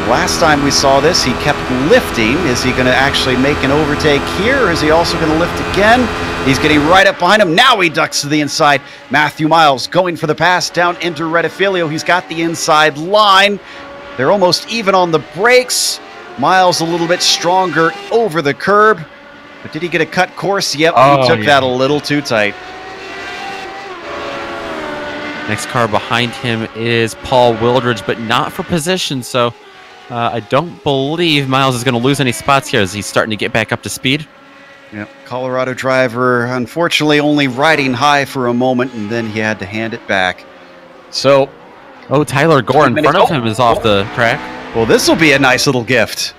Last time we saw this, he kept lifting. Is he going to actually make an overtake here, or is he also going to lift again? He's getting right up behind him. Now he ducks to the inside. Matthew Miles going for the pass down into Rettifilio. He's got the inside line. They're almost even on the brakes. Miles a little bit stronger over the curb. But did he get a cut course? Yep, he took that a little too tight. Next car behind him is Paul Wildridge, but not for position, so I don't believe Miles is going to lose any spots here as he's starting to get back up to speed. Yep, Colorado driver, unfortunately only riding high for a moment, and then he had to hand it back. So... Oh, Tyler Gore in front of him is off the track. Well, this will be a nice little gift.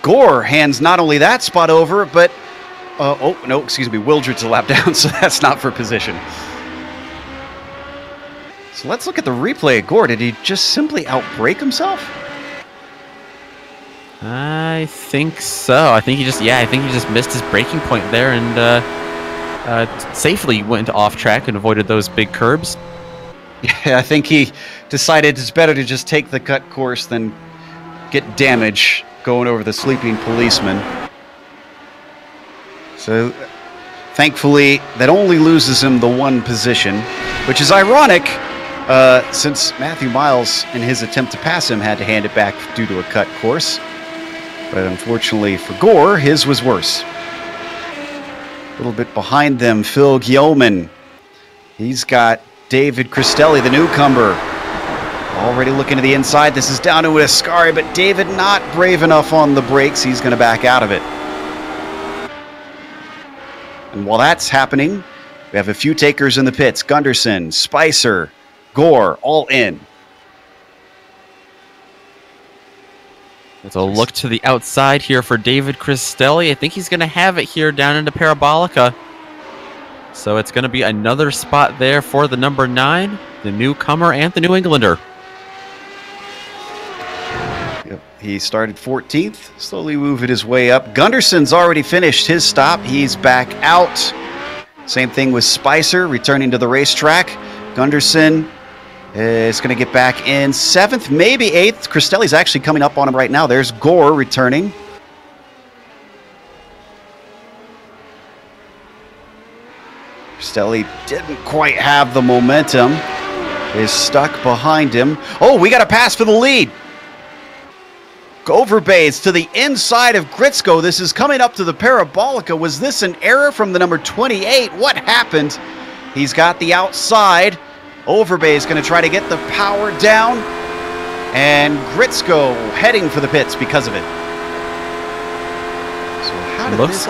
Gore hands not only that spot over, but... Wildridge's a lap down, so that's not for position. So let's look at the replay of Gore. Did he just simply outbrake himself? I think so. I think he just missed his braking point there and safely went off track and avoided those big curbs. Yeah, I think he decided it's better to just take the cut course than get damage going over the sleeping policeman. So, thankfully, that only loses him the one position, which is ironic since Matthew Miles, in his attempt to pass him, had to hand it back due to a cut course. But unfortunately for Gore, his was worse. A little bit behind them, Phil Guillaumin. He's got David Cristelli, the newcomer, already looking to the inside. This is down to Ascari, but David not brave enough on the brakes. He's going to back out of it. And while that's happening, we have a few takers in the pits. Gunderson, Spicer, Gore, all in. It's a look to the outside here for David Cristelli. I think he's going to have it here down into Parabolica. So it's going to be another spot there for the number 9, the newcomer and the New Englander. Yep, he started 14th, slowly moving his way up. Gunderson's already finished his stop. He's back out. Same thing with Spicer, returning to the racetrack. Gunderson is going to get back in 7th, maybe 8th. Cristelli's actually coming up on him right now. There's Gore returning. Cristelli didn't quite have the momentum. Is stuck behind him. Oh, we got a pass for the lead. Overbays to the inside of Gritsko. This is coming up to the Parabolica. Was this an error from the number 28? What happened? He's got the outside. Overbay is going to try to get the power down. And Gritsko heading for the pits because of it. So how did looks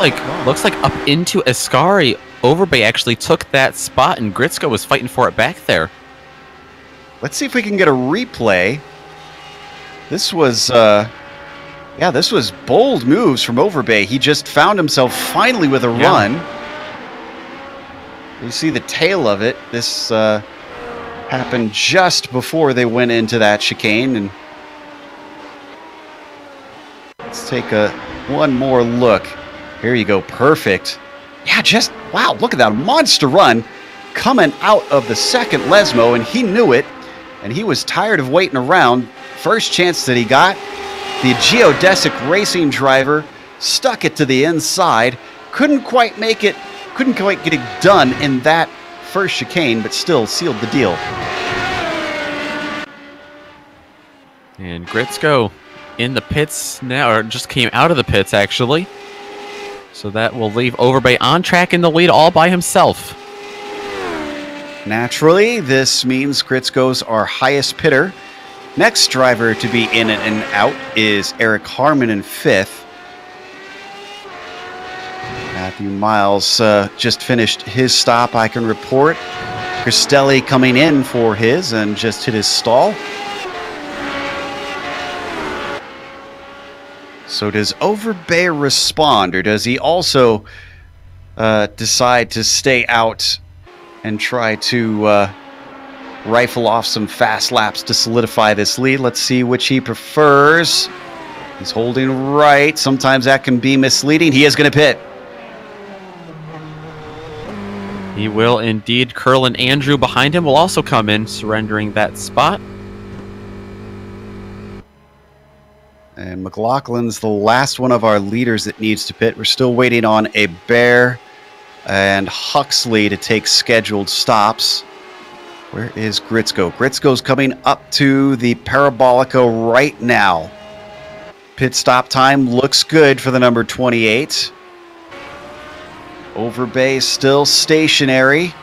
like up into Ascari. Overbay actually took that spot, and Gritsko was fighting for it back there. Let's see if we can get a replay. This was, this was bold moves from Overbay. He just found himself finally with a run. You see the tail of it. This happened just before they went into that chicane. And let's take one more look. Here you go. Perfect. Yeah, just, wow, look at that monster run coming out of the second Lesmo, and he knew it, and he was tired of waiting around. First chance that he got, the geodesic racing driver stuck it to the inside, couldn't quite make it, couldn't quite get it done in that first chicane, but still sealed the deal. And Gritsko in the pits now, or just came out of the pits actually. So that will leave Overbay on track in the lead all by himself. Naturally, this means Gritsko's our highest pitter. Next driver to be in and out is Eric Harmon in 5th. Matthew Miles just finished his stop, I can report. Cristelli coming in for his and just hit his stall. So does Overbay respond, or does he also decide to stay out and try to rifle off some fast laps to solidify this lead? Let's see which he prefers. He's holding right. Sometimes that can be misleading. He is going to pit. He will indeed. Curlin Andrew behind him will also come in, surrendering that spot. And McLaughlin's the last one of our leaders that needs to pit. We're still waiting on a Bear and Huxley to take scheduled stops. Where is Gritsko? Gritsko's coming up to the Parabolica right now. Pit stop time looks good for the number 28. Overbay still stationary.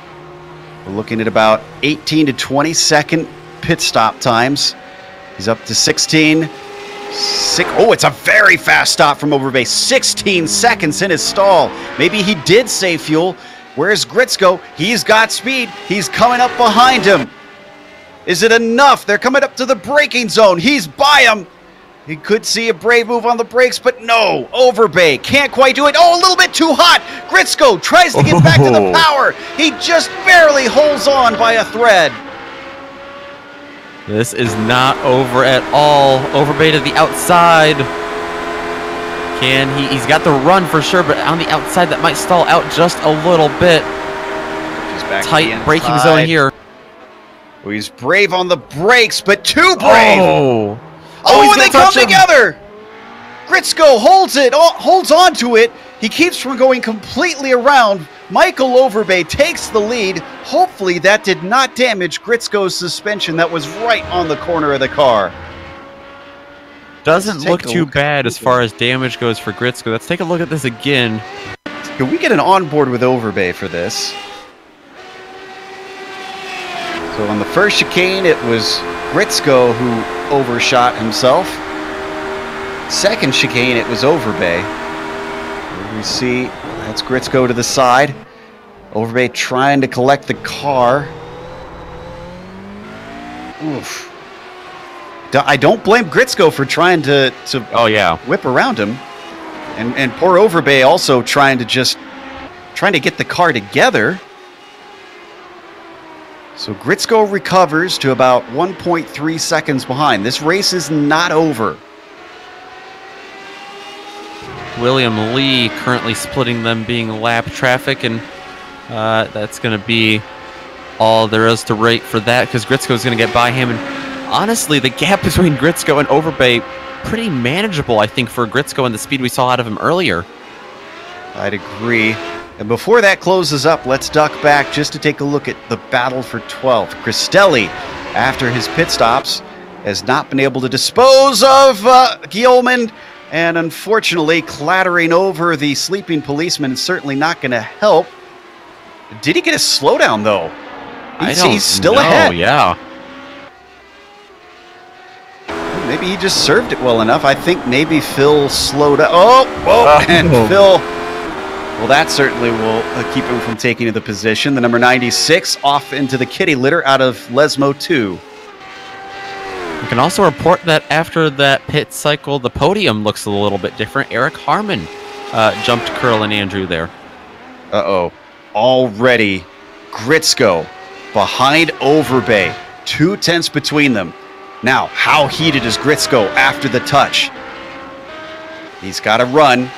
We're looking at about 18 to 20 second pit stop times. He's up to 16. Oh, it's a very fast stop from Overbay. 16 seconds in his stall. Maybe he did save fuel. Where's Gritsko? He's got speed. He's coming up behind him. Is it enough? They're coming up to the braking zone. He's by him. He could see a brave move on the brakes, but no. Overbay can't quite do it. Oh, a little bit too hot. Gritsko tries to get back to the power. He just barely holds on by a thread. This is not over at all. Overbay to the outside. He's got the run for sure, but on the outside that might stall out just a little bit. Tight braking zone here. Oh, he's brave on the brakes, but too brave. Oh, and they come together. Gritsko holds on to it. He keeps from going completely around. Michael Overbay takes the lead. Hopefully that did not damage Gritzko's suspension that was right on the corner of the car. Doesn't look too bad as far as damage goes for Gritzko. Let's take a look at this again. Can we get an onboard with Overbay for this? So on the first chicane, it was Gritzko who overshot himself. Second chicane, it was Overbay. Here we see that's Gritzko to the side. Overbay trying to collect the car. Oof. I don't blame Gritzko for trying to whip around him. And poor Overbay also trying to get the car together. So Gritzko recovers to about 1.3 seconds behind. This race is not over. William Lee currently splitting them being lap traffic, and that's going to be all there is to rate for that because Gritzko is going to get by him. And honestly, the gap between Gritzko and Overbay pretty manageable, I think, for Gritzko and the speed we saw out of him earlier. I'd agree. And before that closes up, let's duck back just to take a look at the battle for 12th. Cristelli, after his pit stops, has not been able to dispose of Guillaumin, and unfortunately clattering over the sleeping policeman is certainly not going to help. Did he get a slowdown, though? He's still ahead. Yeah. Maybe he just served it well enough. I think maybe Phil slowed up. And Phil... Well, that certainly will keep him from taking the position. The number 96 off into the kitty litter out of Lesmo 2. We can also report that after that pit cycle, the podium looks a little bit different. Eric Harmon jumped Curl and Andrew there. Uh-oh. Already Gritzko behind Overbay. 2 tenths between them. Now, how heated is Gritzko after the touch? He's got to run.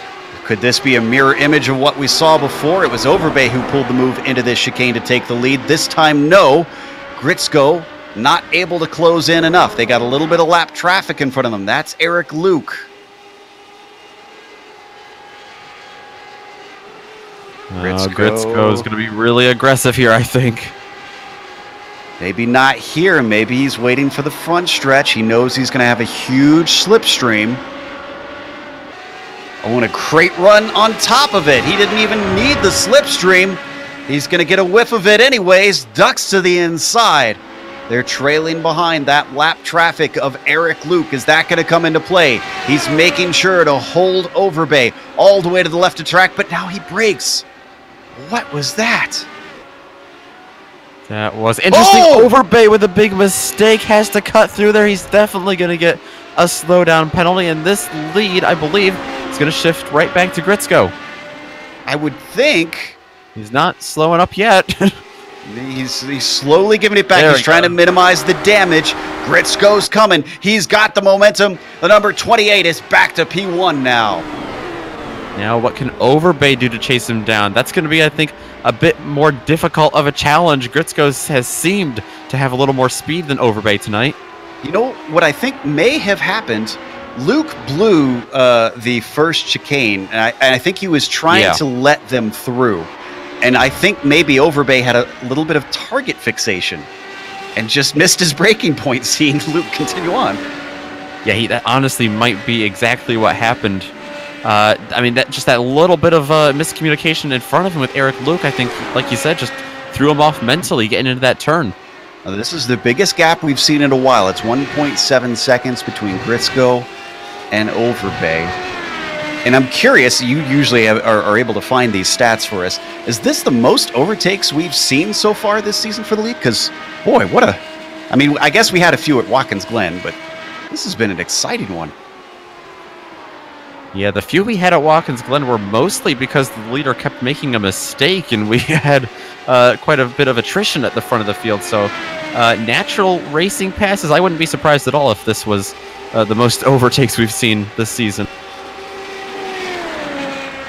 Could this be a mirror image of what we saw before? It was Overbay who pulled the move into this chicane to take the lead. This time, no. Gritzko not able to close in enough. They got a little bit of lap traffic in front of them. That's Eric Luke. Gritzko is going to be really aggressive here, I think. Maybe not here. Maybe he's waiting for the front stretch. He knows he's going to have a huge slipstream. Oh, and a great run on top of it. He didn't even need the slipstream. He's going to get a whiff of it anyways. Ducks to the inside. They're trailing behind that lap traffic of Eric Luke. Is that going to come into play? He's making sure to hold Overbay all the way to the left of track, but now he brakes. What was that? That was interesting. Overbay with a big mistake has to cut through there. He's definitely going to get a slowdown penalty, and this lead, I believe, is going to shift right back to Gritzko. I would think. He's not slowing up yet. He's slowly giving it back. He's trying to minimize the damage. Gritzko's coming. He's got the momentum. The number 28 is back to P1 now. Now what can Overbay do to chase him down? That's going to be, I think, a bit more difficult of a challenge. Gritzko has seemed to have a little more speed than Overbay tonight. You know what I think may have happened? Luke blew the first chicane, and I think he was trying to let them through. And I think maybe Overbay had a little bit of target fixation and just missed his braking point, seeing Luke continue on. Yeah, that honestly might be exactly what happened. I mean, that little bit of miscommunication in front of him with Eric Luke, I think, like you said, just threw him off mentally getting into that turn. Now, this is the biggest gap we've seen in a while. It's 1.7 seconds between Gritzko and Overbay. And I'm curious, you usually are able to find these stats for us. Is this the most overtakes we've seen so far this season for the league? Because, boy, I mean, I guess we had a few at Watkins Glen, but this has been an exciting one. Yeah, the few we had at Watkins Glen were mostly because the leader kept making a mistake, and we had quite a bit of attrition at the front of the field. So natural racing passes, I wouldn't be surprised at all if this was the most overtakes we've seen this season.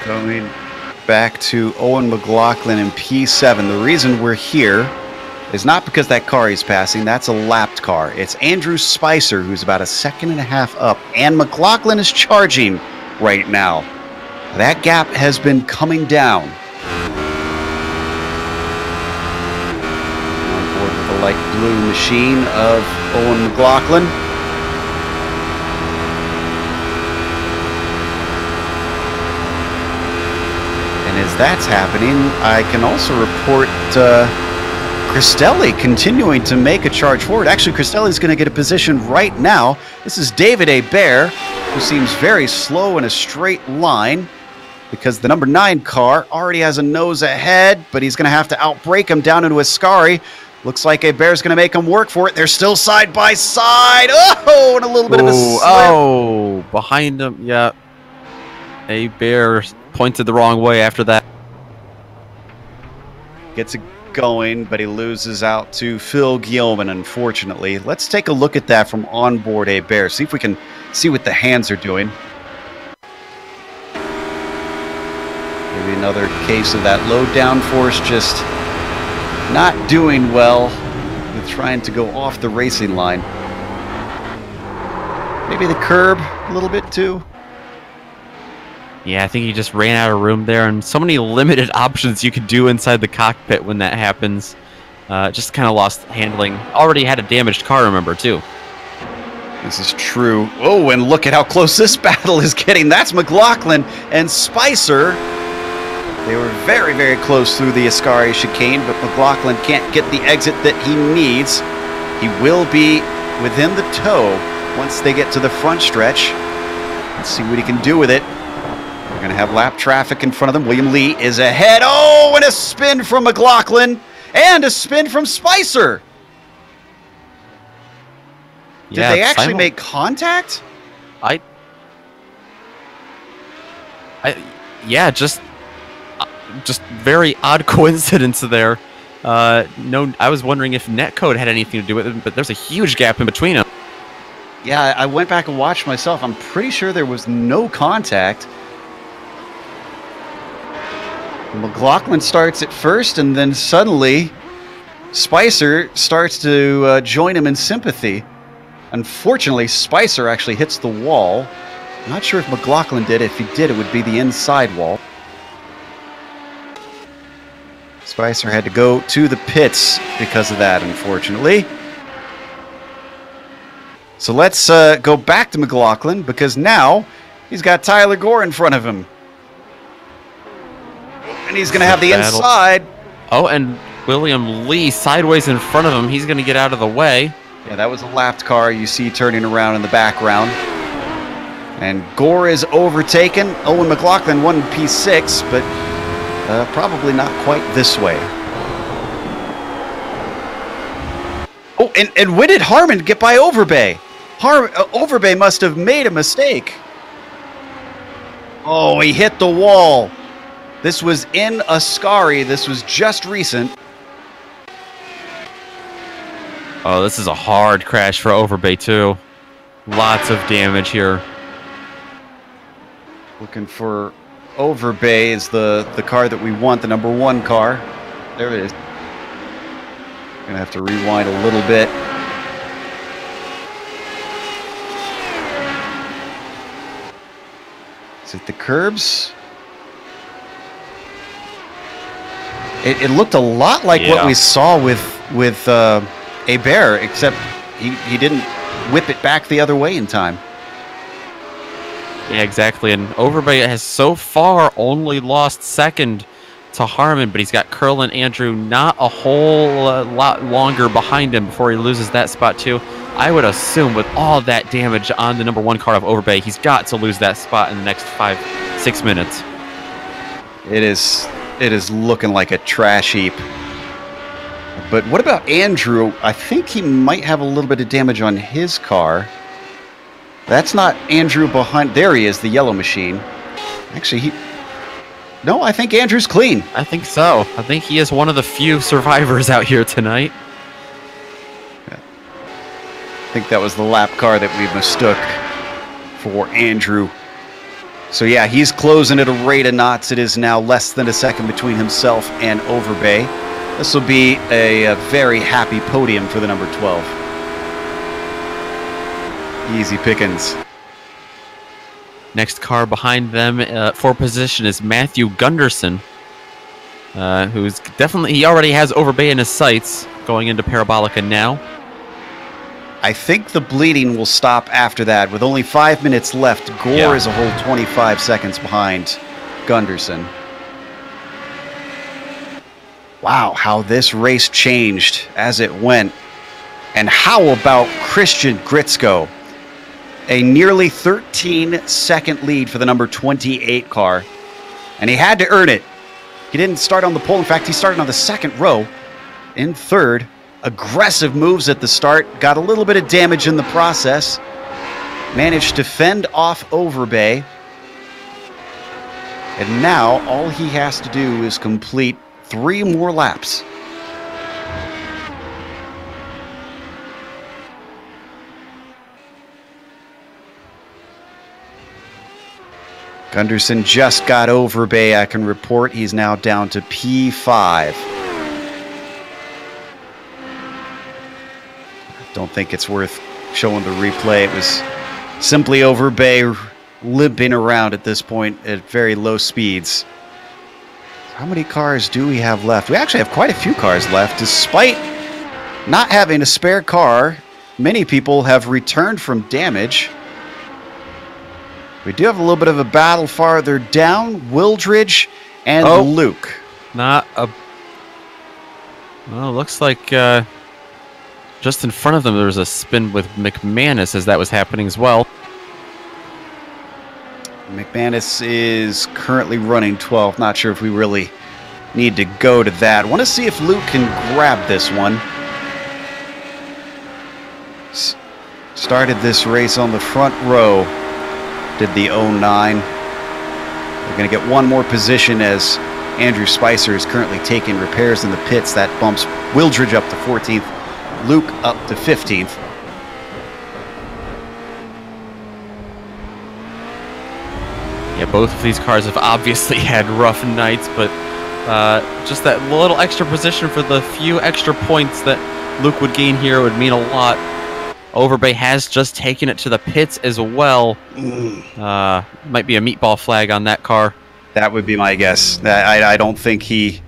Coming back to Owen McLaughlin in P7. The reason we're here is not because that car he's passing. That's a lapped car. It's Andrew Spicer, who's about 1.5 seconds up, and McLaughlin is charging right now. That gap has been coming down. light blue machine of Owen McLaughlin. And as that's happening, I can also report Cristelli continuing to make a charge forward. Actually, Cristelli's going to get a position right now. This is David Hebert, who seems very slow in a straight line because the number 9 car already has a nose ahead, but he's going to have to outbrake him down into Ascari. Looks like Hebert's going to make him work for it. They're still side by side. Oh, and a little bit of a slip. Oh, behind him. Yeah. Hebert pointed the wrong way after that. Gets it going, but he loses out to Phil Guillaume, unfortunately. Let's take a look at that from onboard Hebert. See if we can see what the hands are doing. Maybe another case of that low downforce just not doing well with trying to go off the racing line. Maybe the curb a little bit too. Yeah, I think he just ran out of room there, and so many limited options you could do inside the cockpit when that happens. Just kind of lost handling. Already had a damaged car, remember, too. This is true. Oh, and look at how close this battle is getting. That's McLaughlin and Spicer. They were very, very close through the Ascari chicane, but McLaughlin can't get the exit that he needs. He will be within the toe once they get to the front stretch. Let's see what he can do with it. We're going to have lap traffic in front of them. William Lee is ahead. Oh, and a spin from McLaughlin and a spin from Spicer. Did they actually make contact? Yeah, just very odd coincidence there. No, I was wondering if netcode had anything to do with it, but there's a huge gap in between them. Yeah, I went back and watched myself. I'm pretty sure there was no contact. McLaughlin starts at first, and then suddenly Spicer starts to join him in sympathy. Unfortunately, Spicer actually hits the wall. I'm not sure if McLaughlin did. If he did, it would be the inside wall. Spicer had to go to the pits because of that, unfortunately. So let's go back to McLaughlin, because now he's got Tyler Gore in front of him. And he's going to have the inside. Oh, and William Lee sideways in front of him. He's going to get out of the way. Yeah, that was a lapped car you see turning around in the background. And Gore is overtaken. Owen McLaughlin won P6, but probably not quite this way. Oh, and when did Harmon get by Overbay? Overbay must have made a mistake. Oh, he hit the wall. This was in Ascari. This was just recent. Oh, this is a hard crash for Overbay, too. Lots of damage here. Looking for Overbay is the car that we want, the number 1 car. There it is. Gonna have to rewind a little bit. Is it the curbs? It looked a lot like what we saw with Hebert, except he didn't whip it back the other way in time. Yeah, exactly. And Overbay has so far only lost second to Harmon, but he's got Curlin Andrew not a whole lot longer behind him before he loses that spot too. I would assume with all that damage on the number 1 car of Overbay, he's got to lose that spot in the next 5-6 minutes. It is looking like a trash heap. But what about Andrew? I think he might have a little bit of damage on his car. That's not Andrew behind. There he is, the yellow machine. Actually, no, I think Andrew's clean. I think so. I think he is one of the few survivors out here tonight. Yeah. I think that was the lap car that we mistook for Andrew. So yeah, he's closing at a rate of knots. It is now less than a second between himself and Overbay. This will be a very happy podium for the number 12. Easy pickings. Next car behind them for position is Matthew Gunderson. who's definitely, he already has Overbay in his sights going into Parabolica now. I think the bleeding will stop after that. With only 5 minutes left, Gore is a whole 25 seconds behind Gunderson. Wow, how this race changed as it went. And how about Christian Gritzko? A nearly 13-second lead for the number 28 car. And he had to earn it. He didn't start on the pole. In fact, he started on the second row in third. Aggressive moves at the start. Got a little bit of damage in the process. Managed to fend off Overbay. And now all he has to do is complete 3 more laps. Gunderson just got Overbay. I can report he's now down to P5. Don't think it's worth showing the replay. It was simply Overbay limping around at this point at very low speeds. How many cars do we have left? We actually have quite a few cars left. Despite not having a spare car, many people have returned from damage. We do have a little bit of a battle farther down. Wildridge and Luke. Not a... Well, looks like... just in front of them, there was a spin with McManus as that was happening as well. McManus is currently running 12th. Not sure if we really need to go to that. Want to see if Luke can grab this one. Started this race on the front row. Did the 09. We're going to get one more position as Andrew Spicer is currently taking repairs in the pits. That bumps Wildridge up to 14th. Luke up to 15th. Yeah, both of these cars have obviously had rough nights, but just that little extra position for the few extra points that Luke would gain here would mean a lot. Overbay has just taken it to the pits as well. Might be a meatball flag on that car. That would be my guess. I don't think he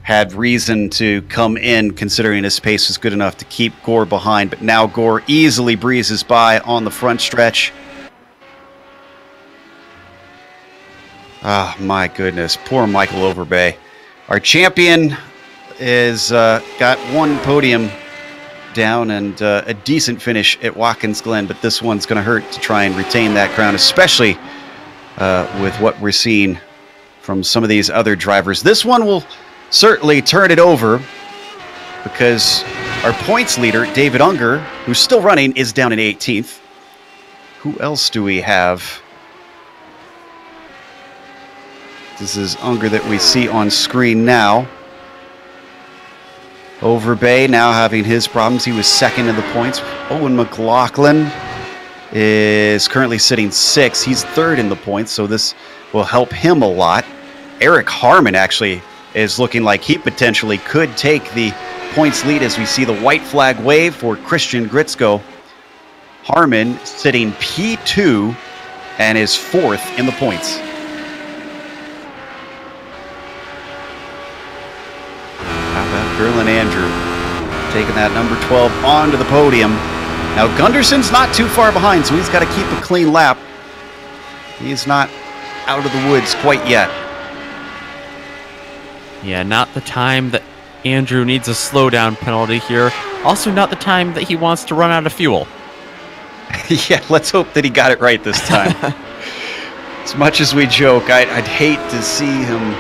had reason to come in considering his pace was good enough to keep Gore behind, but now Gore easily breezes by on the front stretch. Ah, my goodness. Poor Michael Overbay. Our champion is got one podium down and a decent finish at Watkins Glen, but this one's going to hurt to try and retain that crown, especially with what we're seeing from some of these other drivers. This one will certainly turn it over because our points leader, David Unger, who's still running, is down in 18th. Who else do we have? This is Unger that we see on screen now. Overbay now having his problems. He was second in the points. Owen McLaughlin is currently sitting 6th. He's 3rd in the points, so this will help him a lot. Eric Harmon actually is looking like he potentially could take the points lead as we see the white flag wave for Christian Gritzko. Harmon sitting P2 and is 4th in the points. How about Gerlin Andrew taking that number 12 onto the podium. Now Gunderson's not too far behind, so he's got to keep a clean lap. He's not out of the woods quite yet. Yeah, not the time that Andrew needs a slowdown penalty here. Also not the time that he wants to run out of fuel. Yeah, let's hope that he got it right this time. As much as we joke, I'd hate to see him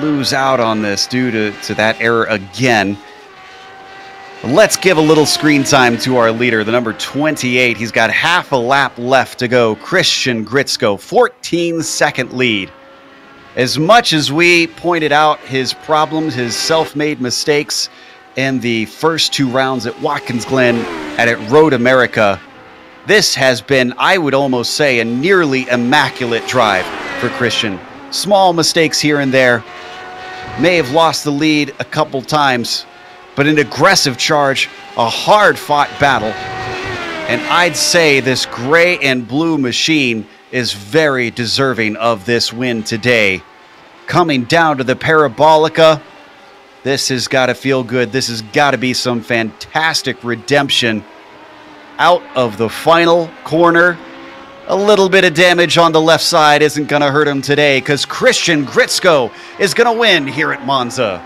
lose out on this due to that error again. Let's give a little screen time to our leader, the number 28. He's got half a lap left to go. Christian Gritzko, 14-second lead. As much as we pointed out his problems, his self-made mistakes in the first 2 rounds at Watkins Glen and at Road America, this has been, I would almost say, a nearly immaculate drive for Christian. Small mistakes here and there. May have lost the lead a couple times, but an aggressive charge, a hard-fought battle. And I'd say this gray and blue machine is very deserving of this win today. coming down to the Parabolica. This has got to feel good. This has got to be some fantastic redemption out of the final corner. A little bit of damage on the left side isn't going to hurt him today because Christian Gritzko is going to win here at Monza.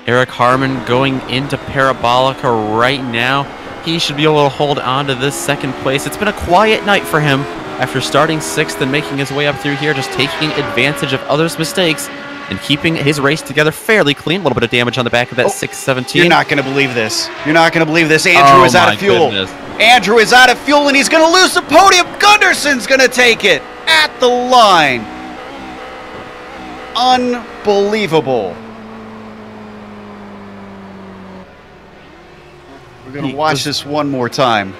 Eric Harmon going into Parabolica right now. He should be able to hold on to this second place. It's been a quiet night for him after starting 6th and making his way up through here, just taking advantage of others' mistakes and keeping his race together fairly clean. A little bit of damage on the back of that 617. You're not going to believe this. You're not going to believe this. Andrew is out of fuel. Goodness. Andrew is out of fuel, and he's going to lose the podium. Gunderson's going to take it at the line. Unbelievable. We're going to watch this one more time.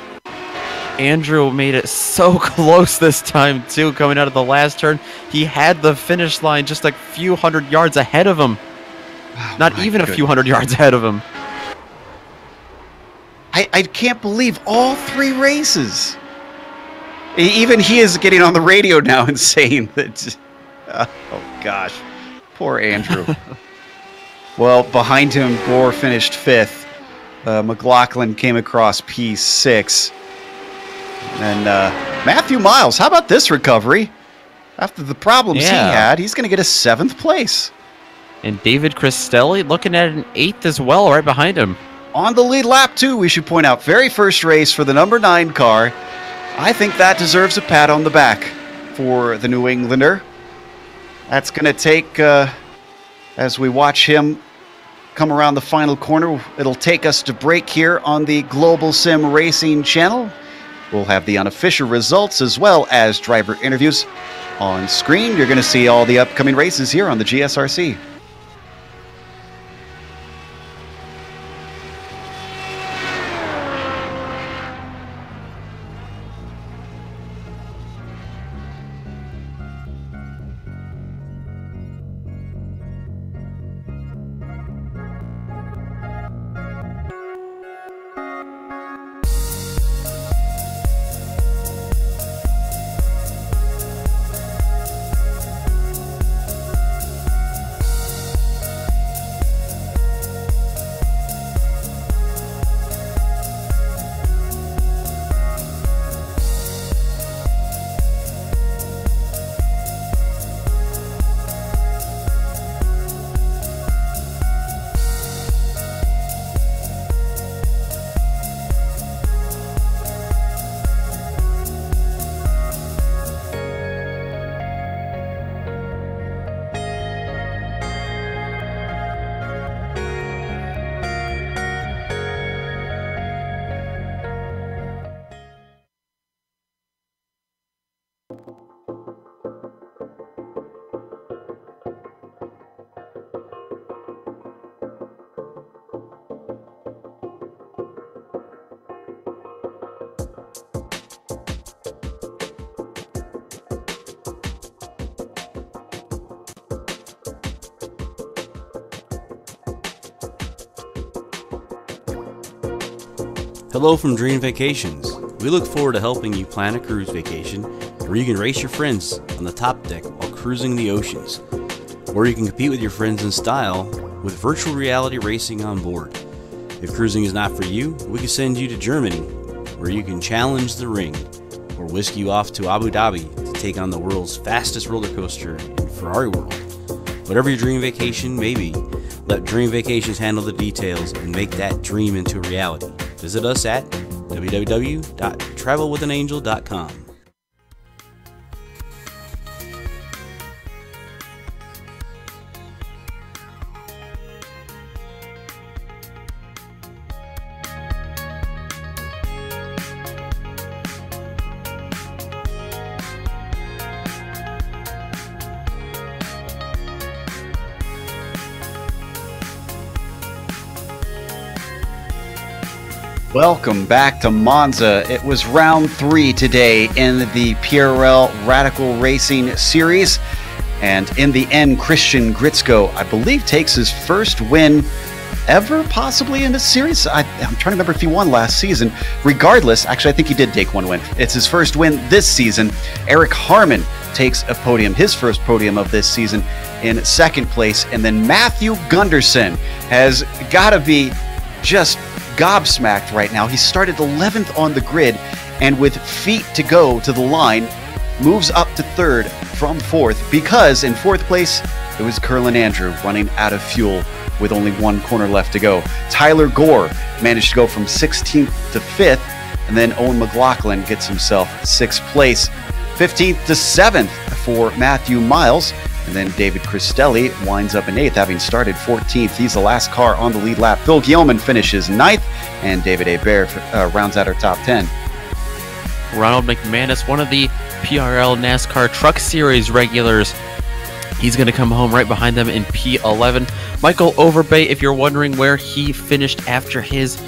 Andrew made it so close this time, too, coming out of the last turn. He had the finish line just like a few hundred yards ahead of him. Not even a few hundred yards ahead of him. I can't believe all 3 races. Even he is getting on the radio now and saying that, oh gosh, poor Andrew. Well, behind him, Gore finished 5th. McLaughlin came across P6. And Matthew Miles, how about this recovery? After the problems he had, he's going to get a 7th place. And David Cristelli looking at an 8th as well, right behind him. On the lead lap, too, we should point out. Very first race for the number 9 car. I think that deserves a pat on the back for the New Englander. That's going to take, as we watch him come around the final corner, it'll take us to break here on the Global Sim Racing channel. We'll have the unofficial results as well as driver interviews on screen. You're going to see all the upcoming races here on the GSRC. Hello from Dream Vacations. We look forward to helping you plan a cruise vacation where you can race your friends on the top deck while cruising the oceans, or you can compete with your friends in style with virtual reality racing on board. If cruising is not for you, we can send you to Germany where you can challenge the ring, or whisk you off to Abu Dhabi to take on the world's fastest roller coaster in Ferrari World. Whatever your dream vacation may be, let Dream Vacations handle the details and make that dream into a reality. Visit us at www.travelwithanangel.com. Welcome back to Monza. It was round 3 today in the PRL Radical Racing Series. And in the end, Christian Gritzko, I believe, takes his first win ever, possibly, in this series. I'm trying to remember if he won last season. Regardless, actually, I think he did take one win. It's his first win this season. Eric Harmon takes a podium, his first podium of this season, in second place. And then Matthew Gunderson has got to be just gobsmacked right now. He started 11th on the grid, and with feet to go to the line, moves up to third from fourth, because in fourth place, it was Curlin Andrew running out of fuel with only one corner left to go. Tyler Gore managed to go from 16th to 5th, and then Owen McLaughlin gets himself 6th place. 15th to 7th for Matthew Miles, and then David Cristelli winds up in 8th, having started 14th. He's the last car on the lead lap. Phil Gilman finishes 9th, and David Hebert rounds out our top 10. Ronald McManus, one of the PRL NASCAR Truck Series regulars, he's going to come home right behind them in P11. Michael Overbay, if you're wondering where he finished after his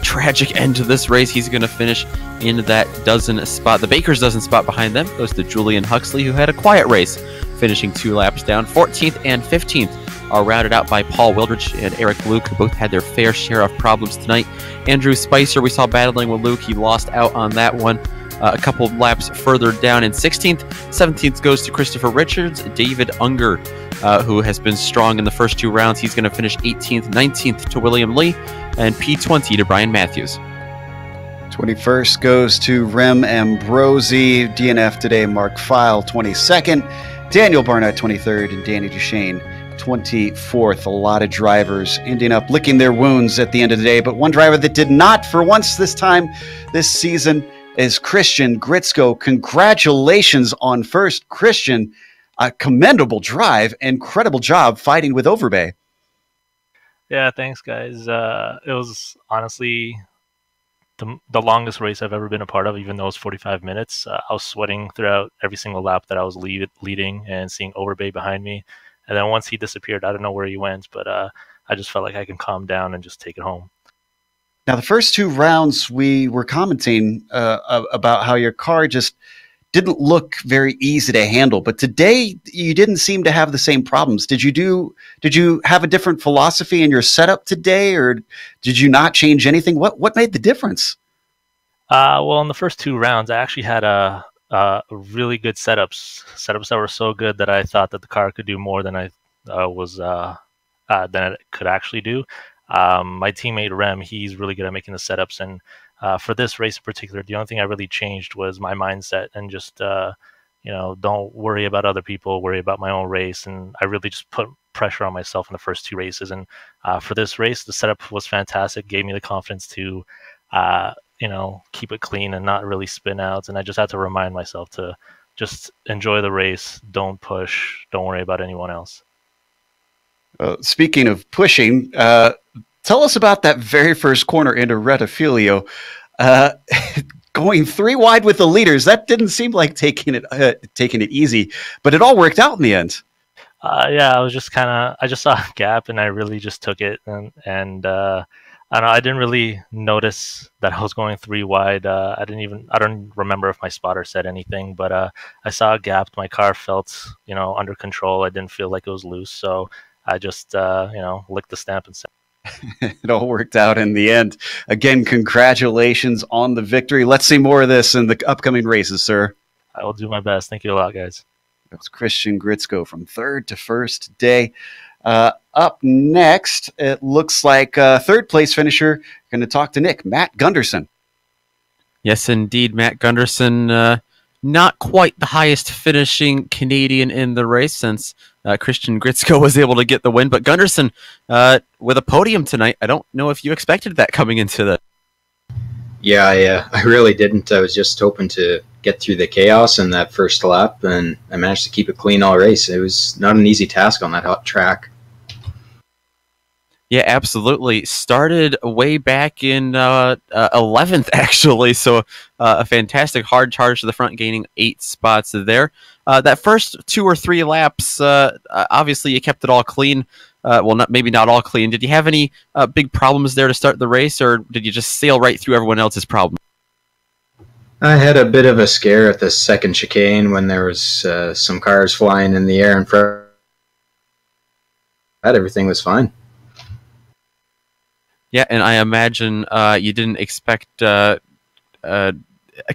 tragic end to this race, he's going to finish in that dozen spot. The Baker's dozen spot behind them goes to Julian Huxley, who had a quiet race, finishing 2 laps down. 14th and 15th are rounded out by Paul Wildridge and Eric Luke, who both had their fair share of problems tonight. Andrew Spicer, we saw battling with Luke. He lost out on that one. A couple of laps further down in 16th. 17th goes to Christopher Richards. David Unger, who has been strong in the first 2 rounds, he's going to finish 18th. 19th to William Lee, and P20 to Brian Matthews. 21st goes to Rem Ambrosi. DNF today, Mark File, 22nd. Daniel Barnett, 23rd, and Danny Duchesne, 24th. A lot of drivers ending up licking their wounds at the end of the day, but one driver that did not for once this time this season is Christian Gritzko. Congratulations on first, Christian. A commendable drive, incredible job fighting with Overbay. Yeah, thanks, guys. It was honestly the longest race I've ever been a part of, even though it was 45 minutes. I was sweating throughout every single lap that I was leading, and seeing Overbay behind me. And then once he disappeared, I don't know where he went, but I just felt like I can calm down and just take it home. Now, the first 2 rounds, we were commenting about how your car just didn't look very easy to handle. But today, you didn't seem to have the same problems. Did you have a different philosophy in your setup today, or did you not change anything? What made the difference? Well, in the first 2 rounds, I actually had a really good setups that were so good that I thought that the car could do more than than it could actually do. My teammate Rem, he's really good at making the setups, and for this race in particular, the only thing I really changed was my mindset, and just don't worry about other people, worry about my own race. And I really just put pressure on myself in the first 2 races, and for this race, the setup was fantastic, gave me the confidence to keep it clean and not really spin out. And I just had to remind myself to just enjoy the race, don't push, don't worry about anyone else. Speaking of pushing, tell us about that very first corner into Rettifilio. Going 3 wide with the leaders, that didn't seem like taking it easy, but it all worked out in the end. Yeah, I just saw a gap, and I really just took it, and I didn't really notice that I was going 3 wide. I don't remember if my spotter said anything, but I saw a gap. My car felt, under control. I didn't feel like it was loose, so I just, licked the stamp and said. It all worked out in the end. Again, congratulations on the victory. Let's see more of this in the upcoming races, sir. I will do my best. Thank you a lot, guys. That's Christian Gritzko from 3rd to 1st today. Up next, it looks like 3rd place finisher. Going to talk to Matt Gunderson. Yes, indeed, Matt Gunderson. Not quite the highest finishing Canadian in the race, since Christian Gritzko was able to get the win. But Gunderson with a podium tonight. I don't know if you expected that coming into the. Yeah, I really didn't. I was just hoping to get through the chaos in that first lap, and I managed to keep it clean all race. It was not an easy task on that hot track. Yeah, absolutely. Started way back in 11th, actually. So a fantastic hard charge to the front, gaining 8 spots there. That first 2 or 3 laps, obviously you kept it all clean. Maybe not all clean. Did you have any big problems there to start the race, or did you just sail right through everyone else's problem? I had a bit of a scare at the second chicane when there was some cars flying in the air in front. Everything was fine. Yeah, and I imagine you didn't expect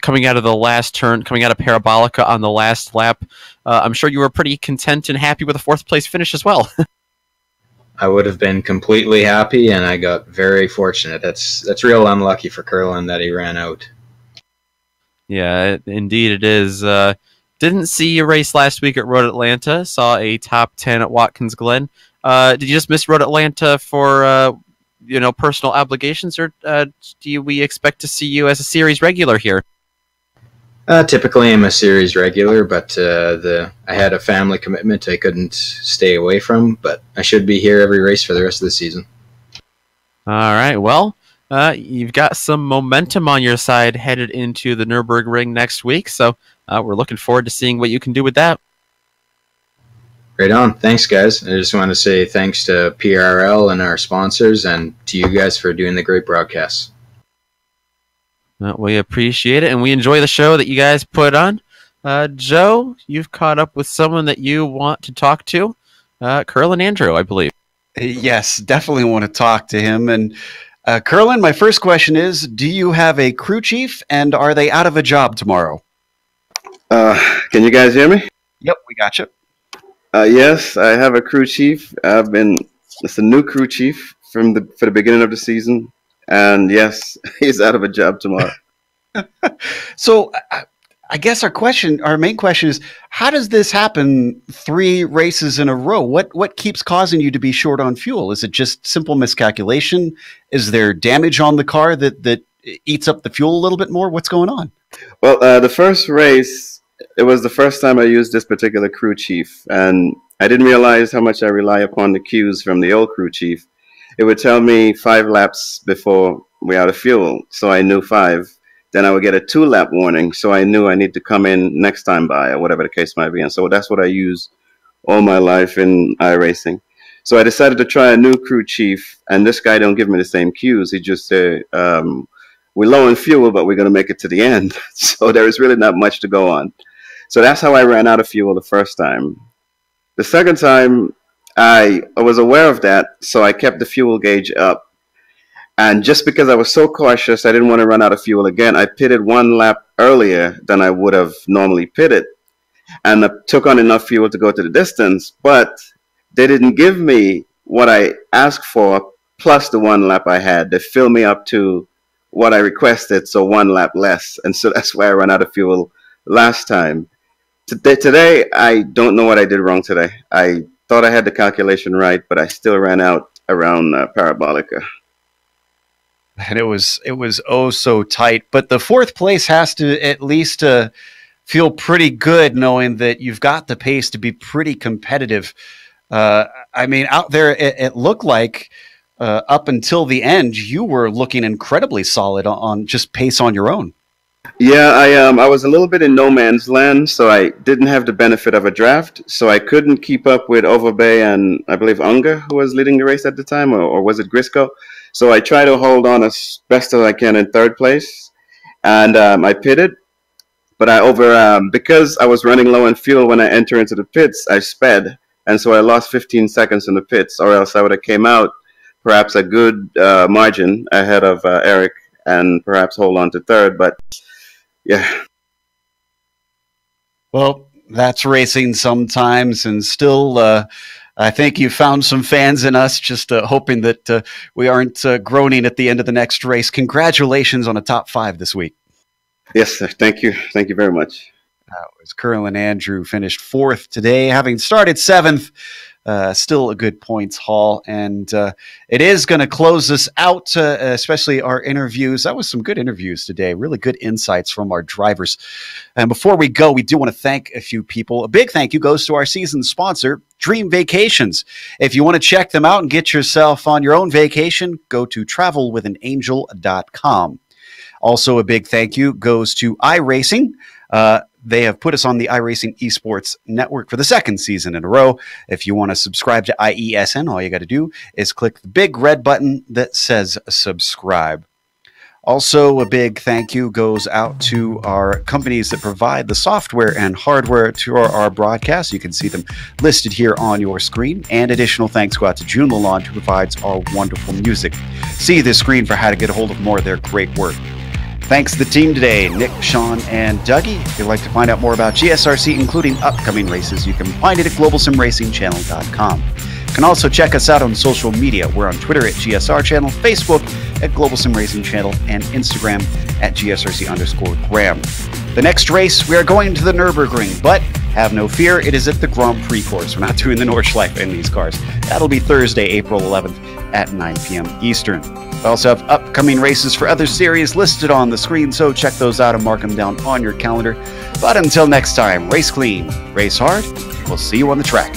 coming out of the last turn, coming out of Parabolica on the last lap. I'm sure you were pretty content and happy with a fourth place finish as well. I would have been completely happy, and I got very fortunate. That's real unlucky for Curlin that he ran out. Yeah, indeed it is. Didn't see you race last week at Road Atlanta. Saw a top 10 at Watkins Glen. Did you just miss Road Atlanta for personal obligations, or we expect to see you as a series regular here? Typically, I'm a series regular, but I had a family commitment I couldn't stay away from. But I should be here every race for the rest of the season. All right. Well, you've got some momentum on your side headed into the Nürburgring next week, so we're looking forward to seeing what you can do with that. Right on. Thanks, guys. I just want to say thanks to PRL and our sponsors, and to you guys for doing the great broadcasts. We appreciate it, and we enjoy the show that you guys put on. Joe, you've caught up with someone that you want to talk to, Curlin Andrew, I believe. Yes, definitely want to talk to him. And Curlin, my first question is, do you have a crew chief, and are they out of a job tomorrow? Can you guys hear me? Yep, we got you. Yes, I have a crew chief. It's a new crew chief for the beginning of the season. And yes, he's out of a job tomorrow. So I guess our main question is, how does this happen 3 races in a row? What keeps causing you to be short on fuel? Is it just simple miscalculation? Is there damage on the car that eats up the fuel a little bit more? What's going on? Well, the first race, it was the first time I used this particular crew chief. And I didn't realize how much I rely upon the cues from the old crew chief. It would tell me 5 laps before we're out of fuel. So I knew 5. Then I would get a 2-lap warning. So I knew I need to come in next time by, or whatever the case might be. And so that's what I use all my life in iRacing. So I decided to try a new crew chief. And this guy don't give me the same cues. He just said, we're low on fuel, but we're going to make it to the end. So there is really not much to go on. So that's how I ran out of fuel the first time. The second time, I was aware of that, so I kept the fuel gauge up. And just because I was so cautious, I didn't want to run out of fuel again, I pitted 1 lap earlier than I would have normally pitted. And I took on enough fuel to go to the distance, but they didn't give me what I asked for, plus the 1 lap I had. They filled me up to what I requested, so 1 lap less. And so that's why I ran out of fuel last time. Today, I don't know what I did wrong today. I thought I had the calculation right, but I still ran out around Parabolica. And it was oh so tight. But the 4th place has to at least feel pretty good, knowing that you've got the pace to be pretty competitive. I mean, out there, it looked like up until the end, you were looking incredibly solid on just pace on your own. Yeah, I was a little bit in no man's land, so I didn't have the benefit of a draft, so I couldn't keep up with Overbay and I believe Unger, who was leading the race at the time, or was it Grisco? So I tried to hold on as best as I can in 3rd place, and I pitted, but because I was running low on fuel when I entered into the pits, I sped, and so I lost 15 seconds in the pits, or else I would have came out perhaps a good margin ahead of Eric and perhaps hold on to 3rd, but yeah. Well, that's racing sometimes, and still, I think you found some fans in us, just hoping that we aren't groaning at the end of the next race. Congratulations on a top 5 this week. Yes, thank you. Thank you very much. That was Curlin Andrew, finished 4th today, having started 7th. Still a good points haul, and it is going to close us out, especially our interviews. That was some good interviews today, really good insights from our drivers. And before we go, we do want to thank a few people. A big thank you goes to our season sponsor, Dream Vacations. If you want to check them out and get yourself on your own vacation, go to travelwithanangel.com. Also, a big thank you goes to iRacing. They have put us on the iRacing Esports Network for the 2nd season in a row. If you want to subscribe to IESN, all you got to do is click the big red button that says subscribe. Also, a big thank you goes out to our companies that provide the software and hardware to our broadcast. You can see them listed here on your screen. And additional thanks go out to June Lalonde, who provides our wonderful music. See the screen for how to get a hold of more of their great work. Thanks to the team today, Nick, Sean, and Dougie. If you'd like to find out more about GSRC, including upcoming races, you can find it at globalsimracingchannel.com. You can also check us out on social media. We're on Twitter at GSR Channel, Facebook at Global Sim Racing Channel, and Instagram at GSRC_Graham. The next race, we are going to the Nürburgring, but have no fear, it is at the Grand Prix course. We're not doing the Nordschleife in these cars. That'll be Thursday, April 11th at 9 p.m. Eastern. We also have upcoming races for other series listed on the screen, so check those out and mark them down on your calendar. But until next time, race clean, race hard. We'll see you on the track.